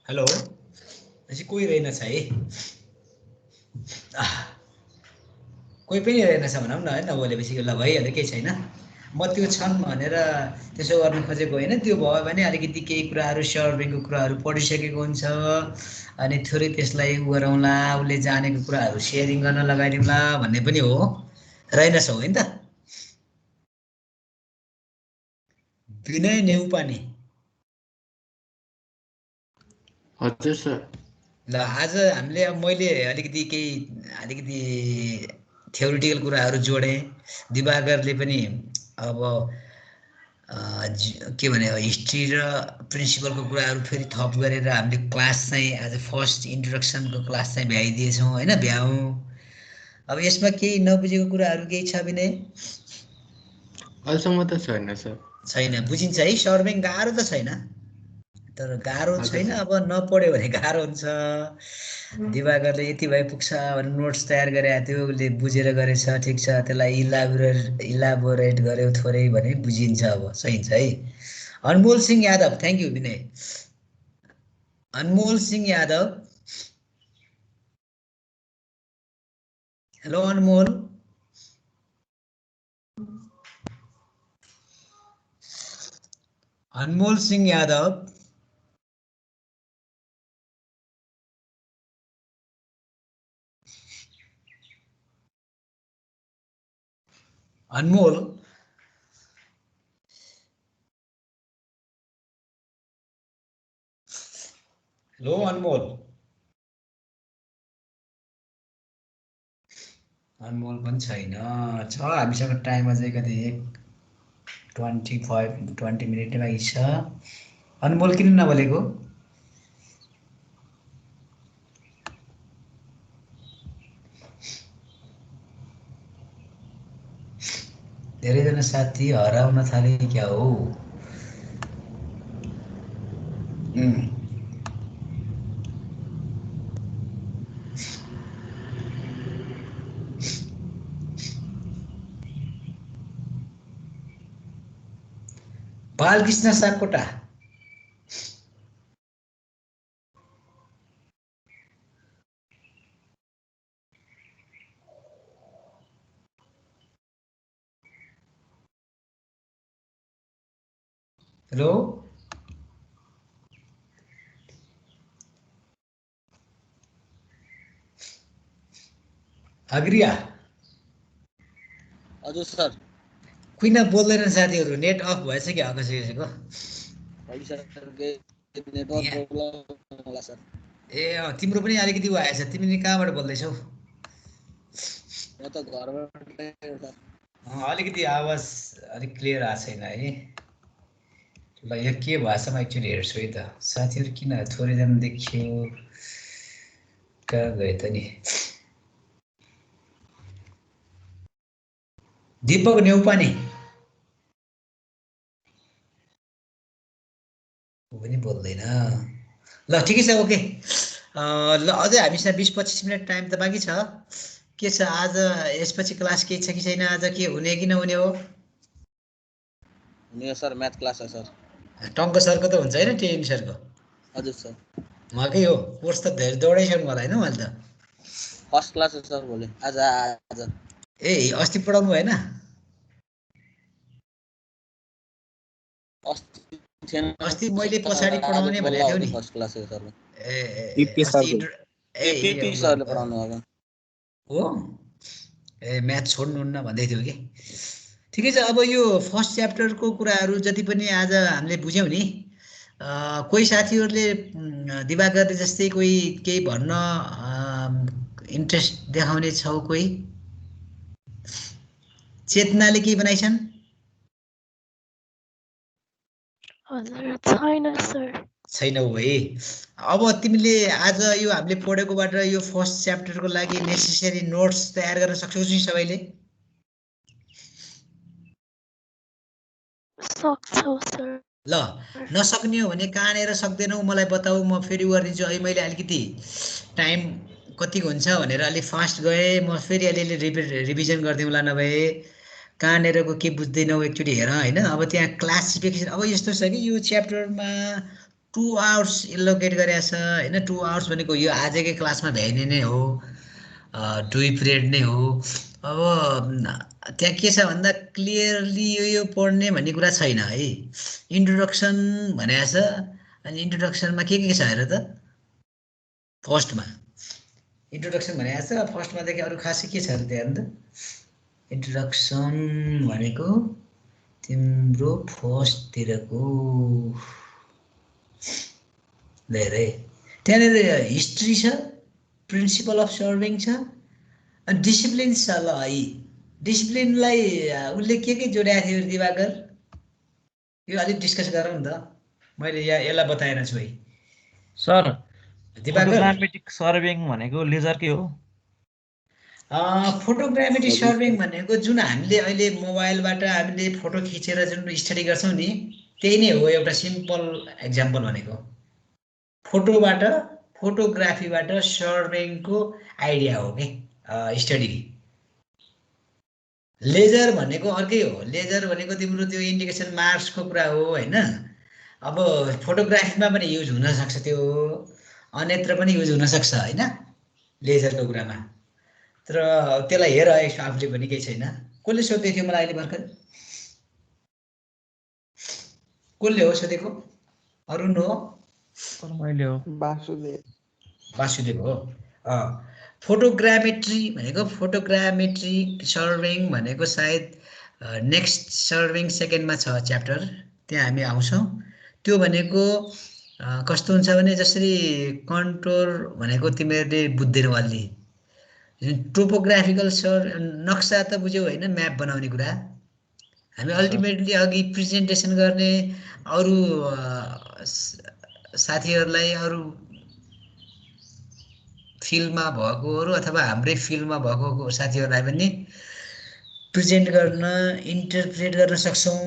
हेलो, अझै कोही रहेनछ है। कोही पनि रहेनछ भनौँ न है, नबोलेपछि ल भइहाल्यो, केही छैन। म त्यो छन् भनेर त्यसो गर्नु खोजेको होइन। त्यो भयो भने अलिकति केही कुराहरू सर्भेको कुराहरू पढिसकेको हुन्छ, अनि थोरै त्यसलाई गरौँला, उसले जानेको कुराहरू सेयरिङ गर्न लगाइदिउँला भन्ने पनि हो। रहेनछौ होइन त? विनय नेउपाने। हजुर सर। ल, आज हामीले मैले अलिकति थ्योरिटिकल कुराहरू जोडेँ। दिवाकरले पनि अब के भने हिस्ट्री र प्रिन्सिपलको कुराहरू फेरि थप गरेर हामीले क्लास चाहिँ आज फर्स्ट इन्ट्रोडक्सनको क्लास चाहिँ भ्याइदिएछौँ होइन, भ्याउँ। अब यसमा केही नबुझेको कुराहरू केही छ भने? अहिलेसम्म त छैन सर। छैन, बुझिन्छ है। सर्भिङ गाह्रो त छैन, तर गाह्रो छैन, अब नपढ्यो भने गाह्रो हुन्छ। दिवाकरले यति भए पुग्छ भने नोट्स तयार गरेको थियो, उसले बुझेर गरेछ, ठिक छ। त्यसलाई इलाबोरेट गर्यो थोरै भने बुझिन्छ, अब सही छ है। Anmol Singh Yadav, thank you Vinay. Anmol Singh Yadav, hello Anmol. Anmol Singh Yadav, Anmol. लो अनमोल अनमोल पनि छैन छ हामीसँग टाइम अझै कति 20 मिनट बाँकी छ अनमोल किन नबोलेको धेरैजना साथी हराउन थाले क्या हो बालकृष्ण सापकोटा हेलो अग्रिया हजुर सर किन बोल्दैनन् साथीहरू नेट अफ भएछ कि आकाशको होइन सर नेटवर्क प्रब्लम होला सर ए तिम्रो पनि अलिकति आएछ तिमी कहाँबाट बोल्दैछौ म त घरबाट अलिकति आवाज अलिक क्लियर आएको छैन है ल यो के भाषामा एक्चुअली हेर्छु है त साथीहरू किन थोरैजना देखियो कहाँ गए त नि दीपक नेउपाने ऊ पनि बोल्दैन ल ठिकै छ ओके ल अझै हामीसँग 20-25 मिनट टाइम त बाँकी छ के छ आज यसपछि क्लास केही छ कि छैन आज के हुने कि नहुने हो हुने सर म्याथ क्लास हो सर टङ्क सरको त हुन्छ होइन टेन सरको हजुर सर उहाँकै हो कोर्स त धेरै दौडाइसक्नु होला होइन उहाँले त फर्स्ट क्लास हो सर भोलि आज ए अस्ति पढाउनु भएन अस्ति मैले पछाडि पढाउने भनेको थियो नि फर्स्ट क्लास हो सर टिपी सरको टिपी सरले पढाउनु भएको हो ए म्याथ छोड्नुहुन्न भन्दै थियो कि ठिकै छ अब यो फर्स्ट च्याप्टरको कुराहरू जति पनि आज हामीले बुझ्यौँ नि कोही साथीहरूले दिवाकरले जस्तै कोही केही भन्न इन्ट्रेस्ट देखाउने छौ कोही चेतनाले के बनाइछन् हजुर छैन सर छैनौ है अब तिमीले आज यो हामीले पढेकोबाट यो फर्स्ट च्याप्टरको लागि नेसेसरी नोट्स तयार गर्न सक्छौ नि सबैले सक्छौ सर ल नसक्ने हो भने कहाँनिर सक्दैनौ मलाई बताऊ म फेरि गरिदिन्छु अहिले मैले अलिकति टाइम कतिको हुन्छ भनेर अलिक फास्ट गएँ म फेरि अलिअलि रिभिजन गरिदिउँला नभए कहाँनिरको के बुझ्दैनौ एकचोटि हेर होइन अब त्यहाँ क्लासिफिकेसन अब यस्तो छ कि यो च्याप्टरमा 2 आवर्स एलोकेट गरेको छ होइन 2 आवर्स भनेको यो आजकै क्लासमा भ्याइने नै हो 2 पिरियड नै हो अब त्यहाँ के छ भन्दा क्लियरली यो पढ्ने भन्ने कुरा छैन है इन्ट्रोडक्सन भनेको छ अनि इन्ट्रोडक्सनमा के छ हेर त फर्स्टमा इन्ट्रोडक्सन भनेको छ फर्स्टमादेखि अरू खासै के छ त्यहाँ अन्त इन्ट्रोडक्सन भनेको तिम्रो फर्स्टतिरको धेरै त्यहाँनिर हिस्ट्री छ प्रिन्सिपल अफ सर्भिङ छ अनि डिसिप्लिन छ ल है डिसिप्लिनलाई उसले के जोड्याएको थियो दिवाकर यो अलिक डिस्कस गरौँ नि त मैले यसलाई बताएन छु है सर दिवाकर फोटोग्रामेटिक सर्भिङ भनेको लेजरकै हो फोटोग्रामेटिक सर्भिङ भनेको जुन हामीले अहिले मोबाइलबाट हामीले फोटो खिचेर जुन स्टडी गर्छौँ नि त्यही नै हो एउटा सिम्पल एक्जाम्पल भनेको फोटोबाट फोटोग्राफीबाट सर्भिङको आइडिया हो कि स्टडी लेजर भनेको अर्कै हो लेजर भनेको तिम्रो त्यो इन्डिकेसन मार्क्सको कुरा हो होइन अब फोटोग्राफीमा पनि युज हुनसक्छ त्यो अन्यत्र पनि युज हुनसक्छ होइन लेजरको कुरामा तर त्यसलाई हेर आफूले पनि केही छैन कसले सोध्दै थियो मलाई अहिले भर्खर कसले हो सोधेको अरुण हो मैले हो वासुदेव हो फोटोग्रामेट्री भनेको फोटोग्रामेट्रिक सर्भिङ भनेको सायद नेक्स्ट सर्भिङ सेकेन्डमा छ च्याप्टर त्यहाँ हामी आउँछौँ त्यो भनेको कस्तो हुन्छ भने जसरी कन्टोर भनेको तिमीहरूले बुझ्दैनौ अलि टोपोग्राफिकल नक्सा त बुझ्यौ होइन म्याप बनाउने कुरा हामी अल्टिमेटली अघि प्रेजेन्टेसन गर्ने अरू साथीहरूलाई अरू फिल्डमा भएकोहरू अथवा हाम्रै फिल्डमा भएको साथीहरूलाई पनि प्रेजेन्ट गर्न इन्टरप्रेट गर्न सक्छौँ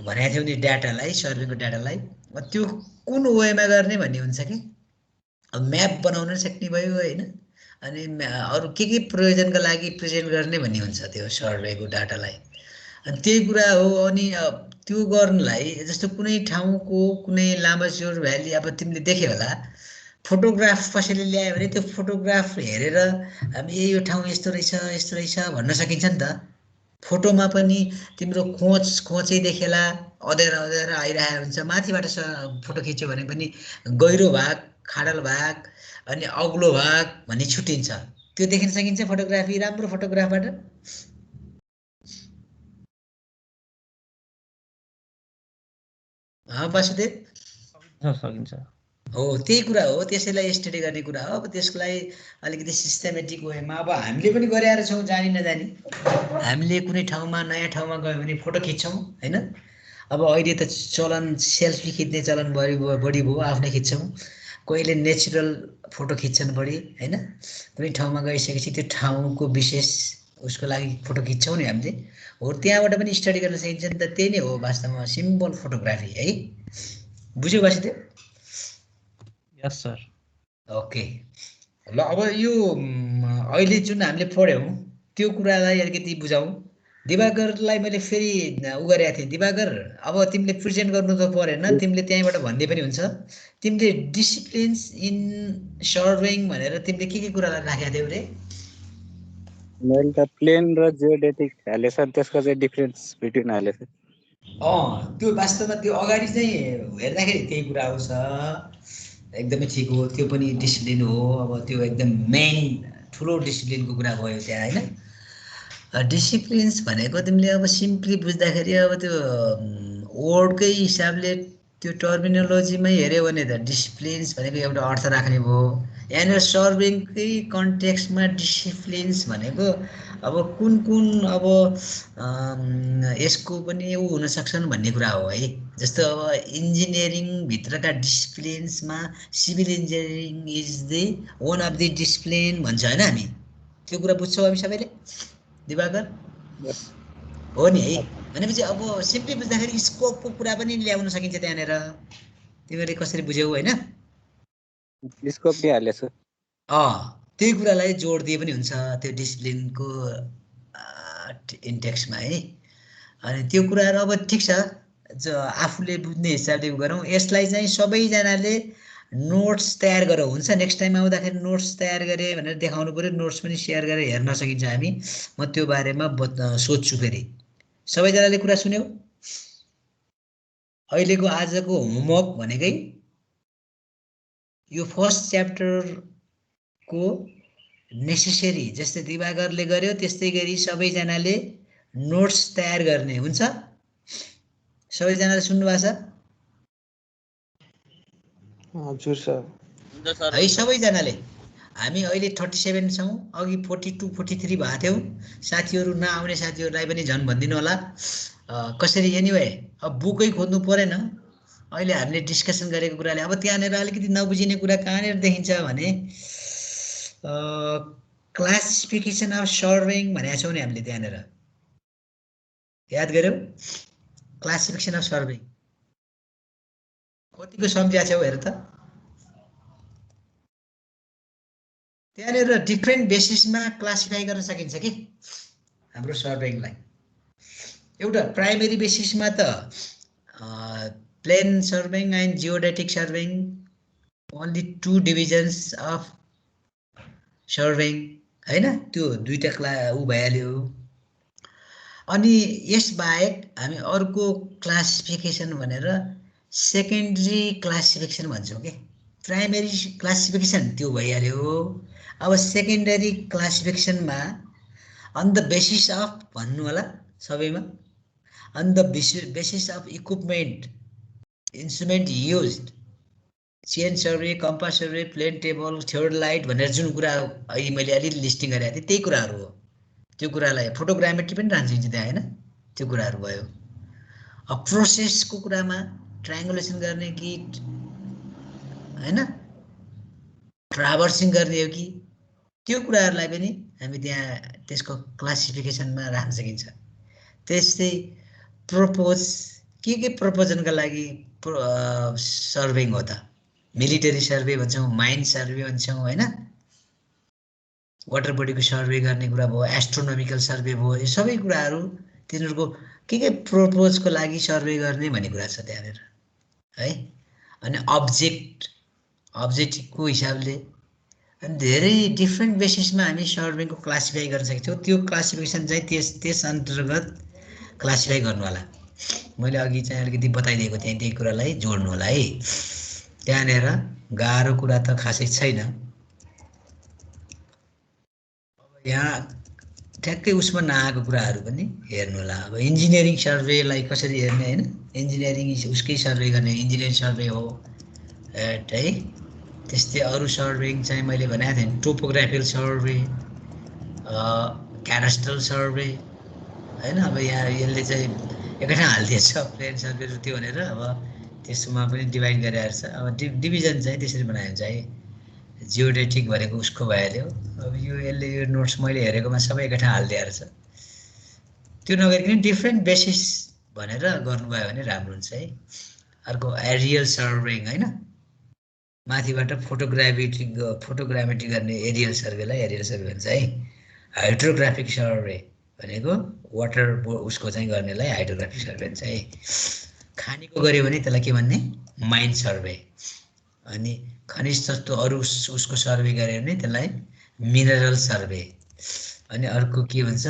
भनेको थियौँ नि डाटालाई सर्वेको डाटालाई त्यो कुन वेमा गर्ने भन्ने हुन्छ कि अब म्याप बनाउन सक्ने भयो होइन अनि अरू के प्रयोजनका लागि प्रेजेन्ट गर्ने भन्ने हुन्छ त्यो सर्वेको डाटालाई अनि त्यही कुरा हो अनि त्यो गर्नलाई जस्तो कुनै ठाउँको कुनै लामाचोर भ्याली अब तिमीले देख्यौ होला फोटोग्राफ कसैले ल्यायो भने त्यो फोटोग्राफ हेरेर हामी यो ठाउँ यस्तो रहेछ भन्न सकिन्छ नि त फोटोमा पनि तिम्रो खोचै देखेला अँध्यारो आइरहेको हुन्छ माथिबाट फोटो खिच्यो भने पनि गहिरो भाग खाडल भाग अनि अग्लो भाग भन्ने छुट्टिन्छ त्यो देखिन सकिन्छ फोटोग्राफी राम्रो फोटोग्राफबाट वासुदेव सकिन्छ हो त्यही कुरा हो त्यसैलाई स्टडी गर्ने कुरा हो अब त्यसको लागि अलिकति सिस्टमेटिक वेमा अब हामीले पनि गरेर छौँ जानी नजानी हामीले कुनै ठाउँमा नयाँ ठाउँमा गयो भने फोटो खिच्छौँ होइन अब अहिले त चलन सेल्फी खिच्ने चलन बढी भयो आफ्नै खिच्छौँ कोहीले नेचुरल फोटो खिच्छन् बढी होइन कुनै ठाउँमा गइसकेपछि त्यो ठाउँको विशेष उसको लागि फोटो खिच्छौँ नि हामीले हो त्यहाँबाट पनि स्टडी गर्न सकिन्छ नि त त्यही नै हो वास्तवमा सिम्पल फोटोग्राफी है बुझ्यौ वासुदेव यस सर ओके ल अब यो अहिले जुन हामीले पढ्यौँ त्यो कुरालाई अलिकति बुझाउँ दिवाकरलाई मैले फेरि उ गरेको थिएँ दिवाकर अब तिमीले प्रेजेन्ट गर्नु त परेन तिमीले त्यहीँबाट भन्दै पनि हुन्छ तिमीले डिसिप्लिन्स इन सर्वेइङ भनेर तिमीले के कुरालाई राखेको थियौ रे मैले त प्लेन र जियोडेटिक हालेछ त्यसको चाहिँ डिफरेन्स बिट्विन हालेछ त्यो वास्तवमा त्यो अगाडि चाहिँ हेर्दाखेरि त्यही कुरा आउँछ एकदमै ठिक हो त्यो पनि डिसिप्लिन हो अब त्यो एकदम मेन ठुलो डिसिप्लिनको कुरा भयो त्यहाँ होइन डिसिप्लिन्स भनेको तिमीले अब सिम्पली बुझ्दाखेरि अब त्यो वर्डकै हिसाबले त्यो टर्मिनोलोजीमै हेऱ्यो भने त डिसिप्लिन्स भनेको एउटा अर्थ राख्ने भयो यहाँनिर सर्भिङकै कन्टेक्स्टमा डिसिप्लिन्स भनेको अब कुन अब यसको पनि ऊ हुन सक्छन् भन्ने कुरा हो है जस्तो अब इन्जिनियरिङभित्रका डिसिप्लिन्समा civil engineering is the one of the discipline भन्छ होइन हामी त्यो कुरा बुझ्छौँ हामी सबैले दिवाकर हो नि है भनेपछि अब सिम्पली बुझ्दाखेरि स्कोपको कुरा पनि ल्याउन सकिन्छ त्यहाँनिर तिमीहरूले कसरी बुझ्यौ होइन स्कोप दिइहालेछ त्यही कुरालाई जोड दिए पनि हुन्छ त्यो डिसिप्लिनको इन्टेक्समा है अनि त्यो कुराहरू अब ठिक छ आफूले बुझ्ने हिसाबले गरौँ यसलाई चाहिँ सबैजनाले नोट्स तयार गरेर हुन्छ नेक्स्ट टाइम आउँदाखेरि नोट्स तयार गरेँ भनेर देखाउनु पऱ्यो नोट्स पनि सेयर गरेर हेर्न सकिन्छ हामी म त्यो बारेमा सोध्छु फेरि सबैजनाले कुरा सुन्यौ अहिलेको आजको होमवर्क भनेकै यो फर्स्ट च्याप्टरको नेसेसरी जस्तै दिवाकरले गर्यो त्यस्तै गरी सबैजनाले नोट्स तयार गर्ने हुन्छ सबैजनाले सुन्नुभएको छ हजुर सर है सबैजनाले हामी अहिले 37 छौँ अघि 42 43 भएको थियौँ साथीहरू नआउने साथीहरूलाई पनि झन् भनिदिनु होला कसरी एनिवे अब बुकै खोज्नु परेन अहिले हामीले डिस्कसन गरेको कुराले अब त्यहाँनिर अलिकति नबुझिने कुरा कहाँनिर देखिन्छ भने क्लासिफिकेसन अफ सर्वेइङ भनेको छौँ नि हामीले त्यहाँनिर याद गऱ्यौ क्लासिफिकेसन अफ सर्वेइङ कतिको सम्झ्या छौ हेर त त्यहाँनिर डिफ्रेन्ट बेसिसमा क्लासिफाई गर्न सकिन्छ कि हाम्रो सर्वेइङलाई एउटा प्राइमेरी बेसिसमा त plane surveying and geodetic surveying only 2 divisions of surveying हैन त्यो दुईटा उ भइहाल्यो अनि यसबाहेक हामी अर्को क्लासिफिकेसन भनेर सेकेन्डरी क्लासिफिकेसन भन्छौँ के प्राइमेरी क्लासिफिकेसन त्यो भइहाल्यो अब सेकेन्डरी क्लासिफिकेसनमा अन द बेसिस अफ भन्नु होला सबैमा on the basis of equipment instrument used chain survey, compass survey, plane table, theodolite भनेर जुन कुरा अघि मैले अलिअलि लिस्टिङ गरेको थिएँ त्यही कुराहरू हो। त्यो कुरालाई फोटोग्रामेट्री पनि राखिन्छ त्यहाँ हैन, त्यो कुराहरू भयो। अब प्रोसेसको कुरामा ट्रायङ्गुलेसन गर्ने कि हैन ट्राभर्सिङ गर्ने हो कि त्यो कुराहरूलाई पनि हामी त्यहाँ त्यसको क्लासिफिकेसनमा राख्न सकिन्छ। त्यस्तै प्रपोज के प्रपोजनका लागि सर्वेङ हो त, मिलिटरी सर्वे भन्छौँ, माइन सर्वे भन्छौँ हैन, वाटर बडीको सर्वे गर्ने कुरा भयो, एस्ट्रोनोमिकल सर्वे भयो, यो सबै कुराहरू तिनीहरूको के प्रपोजको लागि सर्वे गर्ने भन्ने कुरा छ त्यहाँनिर है। अनि अब्जेक्टिभको हिसाबले अनि धेरै डिफ्रेन्ट बेसिसमा हामी सर्वेको क्लासिफाई गर्न सक्छौँ। त्यो क्लासिफिकेसन चाहिँ त्यस अन्तर्गत क्लासिफाई गर्नु होला। मैले अघि चाहिँ अलिकति बताइदिएको थिएँ, त्यही कुरालाई जोड्नु होला है। त्यहाँनिर गाह्रो कुरा त खासै छैन। यहाँ ठ्याक्कै उसमा नआएको कुराहरू पनि हेर्नु होला। अब इन्जिनियरिङ सर्वेलाई कसरी हेर्ने हैन, इन्जिनियरिङ उसकै सर्वे गर्ने इन्जिनियरिङ सर्वे हो है। त्यस्तै अरू सर्वेङ चाहिँ मैले भनेको थिएँ, टोपोग्राफिकल सर्वे, क्याडास्ट्रल सर्वे हैन। अब यहाँ यसले चाहिँ एकैठाउँ हालिदिएछ प्लेन सर्वे र त्यो भनेर, अब त्यसमा पनि डिभाइड गरेर छ। अब डिभिजन चाहिँ त्यसरी बनायो भने चाहिँ जियोडेटिक भनेको उसको भइहाल्यो। अब यो यसले यो नोट्स मैले हेरेकोमा सबै एकैठाउँ हालिदिएर छ। त्यो नगरिकन डिफ्रेन्ट बेसिस भनेर गर्नुभयो भने राम्रो हुन्छ है। अर्को एरियल सर्वेङ हैन, माथिबाट फोटोग्रामेट्री गर्ने एरियल सर्वेलाई एरियल सर्वे भन्छ है। हाइड्रोग्राफिक सर्वे भनेको वाटर उसको चाहिँ गर्नेलाई हाइड्रोग्राफिक सर्वे भन्छ है। खानीको गऱ्यो भने त्यसलाई के भन्ने, माइन सर्वे। अनि खनिज तत्त्व अरू उसको सर्वे गऱ्यो भने त्यसलाई मिनरल सर्वे। अनि अर्को के भन्छ,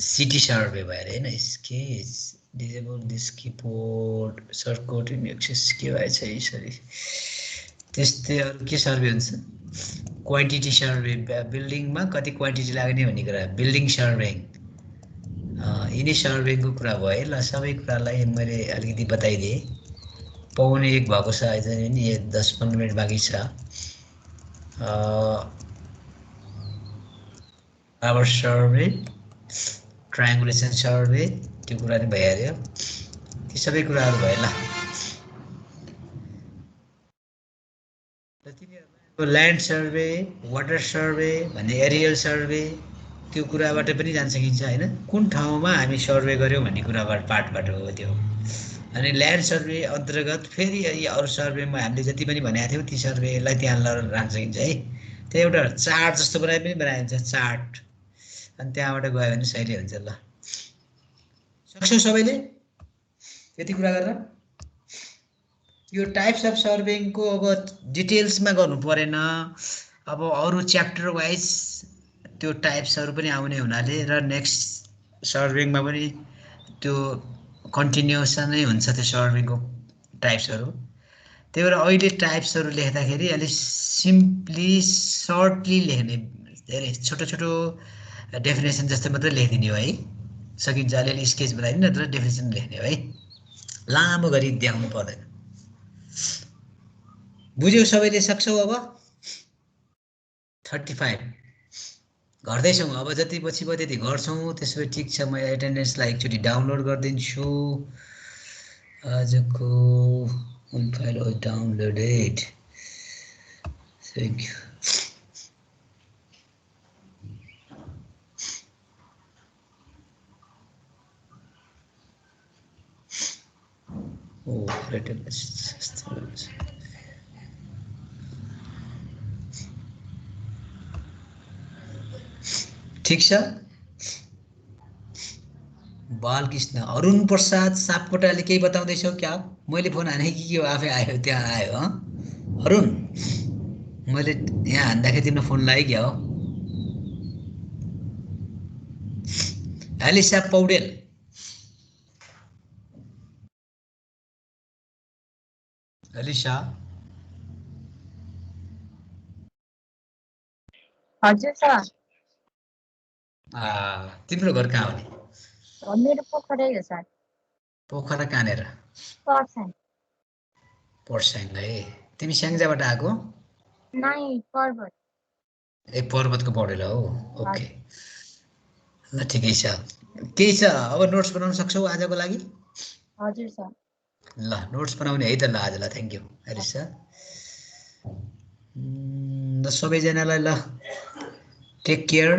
सिटी सर्वे भएर हैन, sketch disable this keyboard shortcut in access के भएछ यसरी। त्यस्तै अरू के सर्वे हुन्छ, क्वान्टिटी सर्वे, बिल्डिङमा कति क्वान्टिटी लाग्ने भन्ने कुरा, बिल्डिङ सर्वेङ। यिनी सर्वेङको कुरा भयो है। ल सबै कुरालाई मैले अलिकति बताइदिएँ। पाउने एक भएको छ अहिले नि, 10-15 मिनट बाँकी छ। पावर सर्वे, ट्रायङ्गुलेसन सर्वे, त्यो कुरा नि भइहाल्यो। ती सबै कुराहरू भयो। ल ल्यान्ड सर्वे, वाटर सर्वे भन्ने एरियल सर्वे, त्यो कुराबाट पनि जान सकिन्छ हैन, कुन ठाउँमा हामी सर्वे गर्यौँ भन्ने कुराबाट पार्टबाट हो त्यो। अनि ल्यान्ड सर्वे अन्तर्गत फेरि अरू सर्वेमा हामीले जति पनि भनेका थियौँ ती सर्वेलाई त्यहाँ राख्न सकिन्छ है। त्यहाँ एउटा चार्ट जस्तो पनि बनाइन्छ, चार्ट। अनि त्यहाँबाट गयो भने सही हुन्छ। ल सक्छौ सबैले यति कुरा गर्न। यो टाइप्स अफ सर्वेङको अब डिटेल्समा गर्नु परेन, अब अरू च्याप्टर वाइज त्यो टाइप्सहरू पनि आउने हुनाले र नेक्स्ट सर्वेङमा पनि त्यो कन्टिन्युसनै हुन्छ त्यो सर्वेको टाइप्सहरू। त्यही भएर अहिले टाइप्सहरू लेख्दाखेरि अलिक सिम्पली सर्टली लेख्ने, धेरै छोटो छोटो डेफिनेसन जस्तो मात्रै लेखिदिने हो है। सकिन्छ अलिअलि स्केच बनाइदिनु नत्र डेफिनेसन लेख्ने हो है, लामो गरी देखाउनु पर्दैन। बुझ्यौ सबैले, सक्छौ। अब 35 गर्दैछौँ, अब जति पछि भयो त्यति गर्छौँ। त्यसो भए ठिक छ, म एटेन्डेन्सलाई एकचोटि डाउनलोड गरिदिन्छु। आजको file was downloaded, thank you. ठिक छ। बालकृष्ण, अरुण प्रसाद सापकोटाले केही बताउँदैछौ क्या? मैले फोन हाने कि के हो, आफै आयो, त्यहाँ आयो। अरुण, मैले यहाँ हान्दाखेरि तिम्रो फोन लाग्यो क्या हो? एलिसा पौडेल, एलिसा। हजुर सर। तिम्रो घर कहाँ हो नि? मेरो पोखरै हो सर। पोखरा कहाँनिर? पर्छ। पर्स्याङ है। तिमी स्याङ्जाबाट आएको? पर्वत। ए पर्वतको बढेर हो। ओके ल ठिकै छ। केही छ अब नोट्स बनाउन सक्छौ आजको लागि? हजुर सर। ल नोट्स बनाउने है त ल आजलाई। Thank you Harish sir. ल सबैजनालाई ल टेक केयर।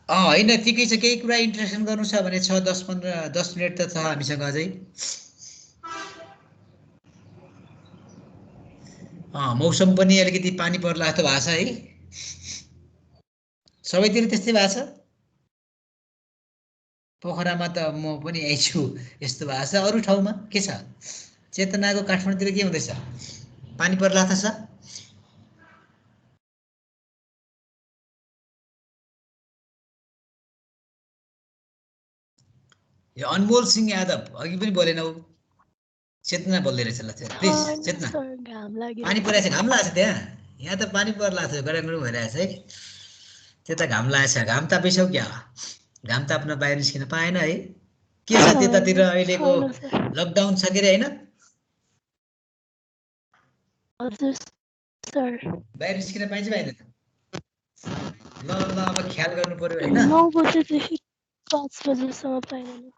होइन ठिकै छ। केही कुरा इन्ट्रेक्सन गर्नु छ भने 10 मिनट त छ हामीसँग अझै। मौसम पनि अलिकति पानी पर्ला जस्तो भएको छ है। सबैतिर त्यस्तै भएको छ। पोखरामा त म पनि यही छु यस्तो भएको छ। अरू ठाउँमा के छ? चेतनाको काठमाडौँतिर के हुँदैछ? पानी पर्ला त छ? यो अनमोल सिंह यादव अघि पनि बोलेनौ। चेतना बोल्दै रहेछ ल प्लिज चेतना। पानी परेको छ? घाम लागेको छ त्यहाँ? यहाँ त पानी पर्ला छ गडङगडङ भइरहेछ है। त्यता घाम लागेछ। घाम तापैछौ क्या? घाम ताप्न बाहिर निस्किन पाएन है? के छ त्यतातिर अहिलेको लकडाउन छ के होइन? बाहिर निस्किन पाइन्छ पाइँदैन? ल अब ख्याल गर्नु पर्यो होइन? 9 बजेदेखि 5 बजेसम्म पाइँदैन।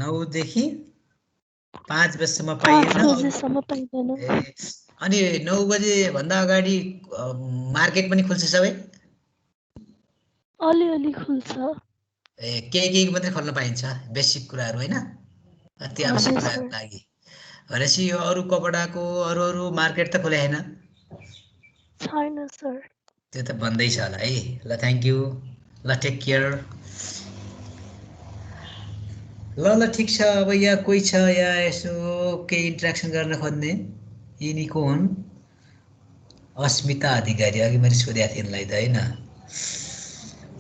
9 देखि 5 बजेसम्म पाइएन। ए अनि 9 बजे भन्दा अगाडि मार्केट पनि खुल्छ सबै? अलि खुल्छ। ए केही मात्रै खोल्न पाइन्छ बेसिक कुराहरू होइन? अति आवश्यक कुराहरूको लागि। भनेपछि यो अरू कपडाको अरू मार्केट त खोले होइन? छैन सर। त्यो त बन्दैछ होला है। ल थ्याङ्क यू। ल टेक केयर। ल ठिक छ। अब यहाँ कोही छ या यसो केही इन्ट्रेक्सन गर्न खोज्ने? यिनी को हुन्? अस्मिता अधिकारी। अघि मैले सोधेको थिएँ यिनलाई त होइन?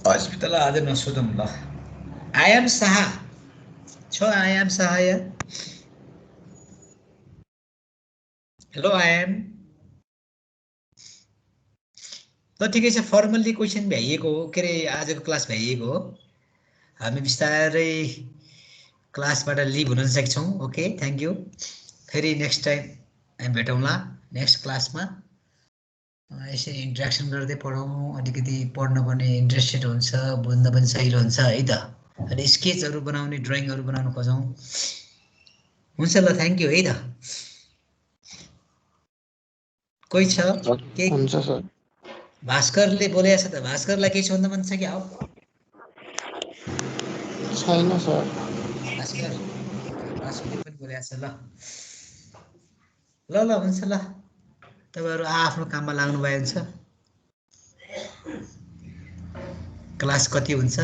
अस्मितालाई आज नसोधौँ ल। आयाम शाह छ? आयाम शाह या? हेलो आयाम। ल ठिकै छ। फर्मल्ली क्वेसन भ्याइएको हो के अरे आजको क्लास भ्याइएको हो। हामी बिस्तारै क्लासबाट लिभ हुन सक्छौँ। Okay thank you. फेरि नेक्स्ट टाइम हामी भेटौँला नेक्स्ट क्लासमा। यसरी इन्ट्रेक्सन गर्दै पढौँ। अलिकति पढ्न पनि इन्ट्रेस्टेड हुन्छ, बुझ्न पनि सजिलो हुन्छ है त। अनि स्केचहरू बनाउने ड्रइङहरू बनाउन खोजौँ। हुन्छ ल थ्याङ्क यू है त। कोही छ? हुन्छ सर। भास्करले बोलेको छ त। भास्करलाई केही सोध्न मन छ कि? आऊ छैन सर। भास्करले पनि बोलेको छ। ल हुन्छ ल। तपाईँहरू आफ्नो काममा लाग्नु भएको हुन्छ। क्लास कति हुन्छ?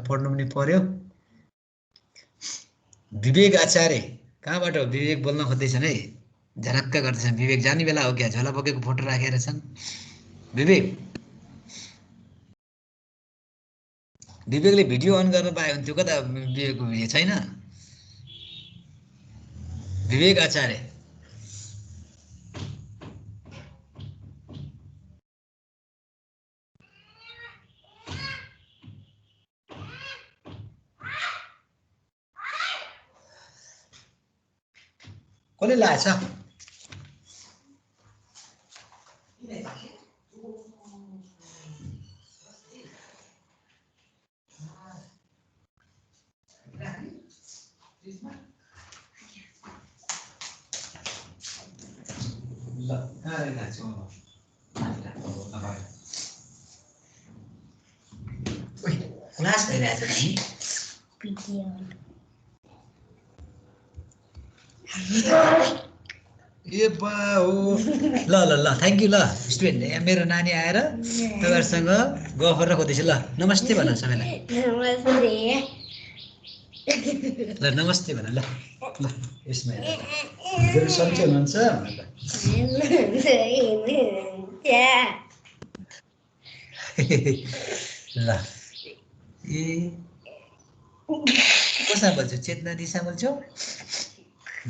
पढ्नु पनि पर्यो। विवेक आचार्य कहाँबाट हो? विवेक बोल्न खोज्दैछन् है। झरक्क गर्दैछन्। विवेक जाने बेला हो क्या? झोला बोकेको फोटो राखेर छन्। विवेकले भिडियो अन गर्न पाए हुन्थ्यो। कता विवेकको भिडियो छैन? विवेक आचार्य कसले लाएछ? क्लास भइरहेछ नि। ए बा हो। ल थ्याङ्क यू। ल स्टुडेन्ट यहाँ मेरो नानी आएर तपाईँहरूसँग गफ गरेर खोज्दैछ। ल नमस्ते भन सबैलाई। ल नमस्ते भन। ल यसमा सन्चै हुनुहुन्छ? ल ए कोसँग बोल्छौ? चेतना दिशा बोल्छौ?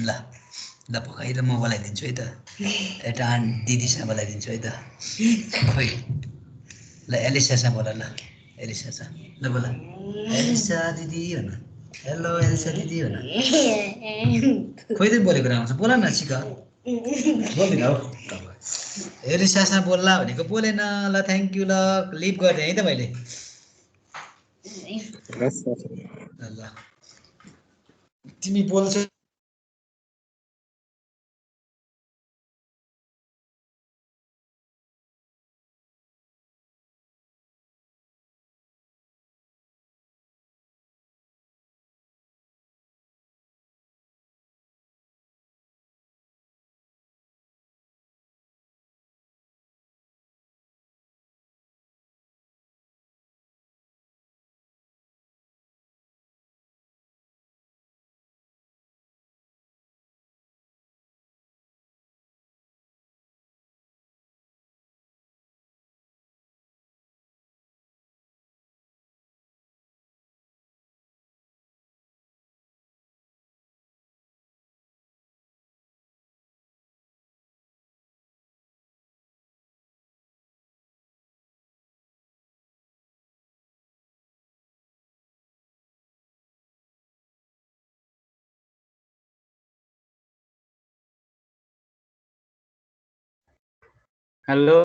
ल पकाएर म बोलाइदिन्छु है त। एउटा दिदीसँग बोलाइदिन्छु है त। खोइ ल एलिसासँग बोला। ल एलिसा छ। ल बोला एलिसा दिदी भन। हेलो एल्सा दिदी हो न खोइ त बोलेको आउँछ बोल न सिक बोल्दिन हौ हेरि सासमा बोल्ला भनेको बोलेन ल थ्याङ्क यू ल लिभ गरिदिएँ है त मैले हस् सर ल तिमी बोल्छौ हेलो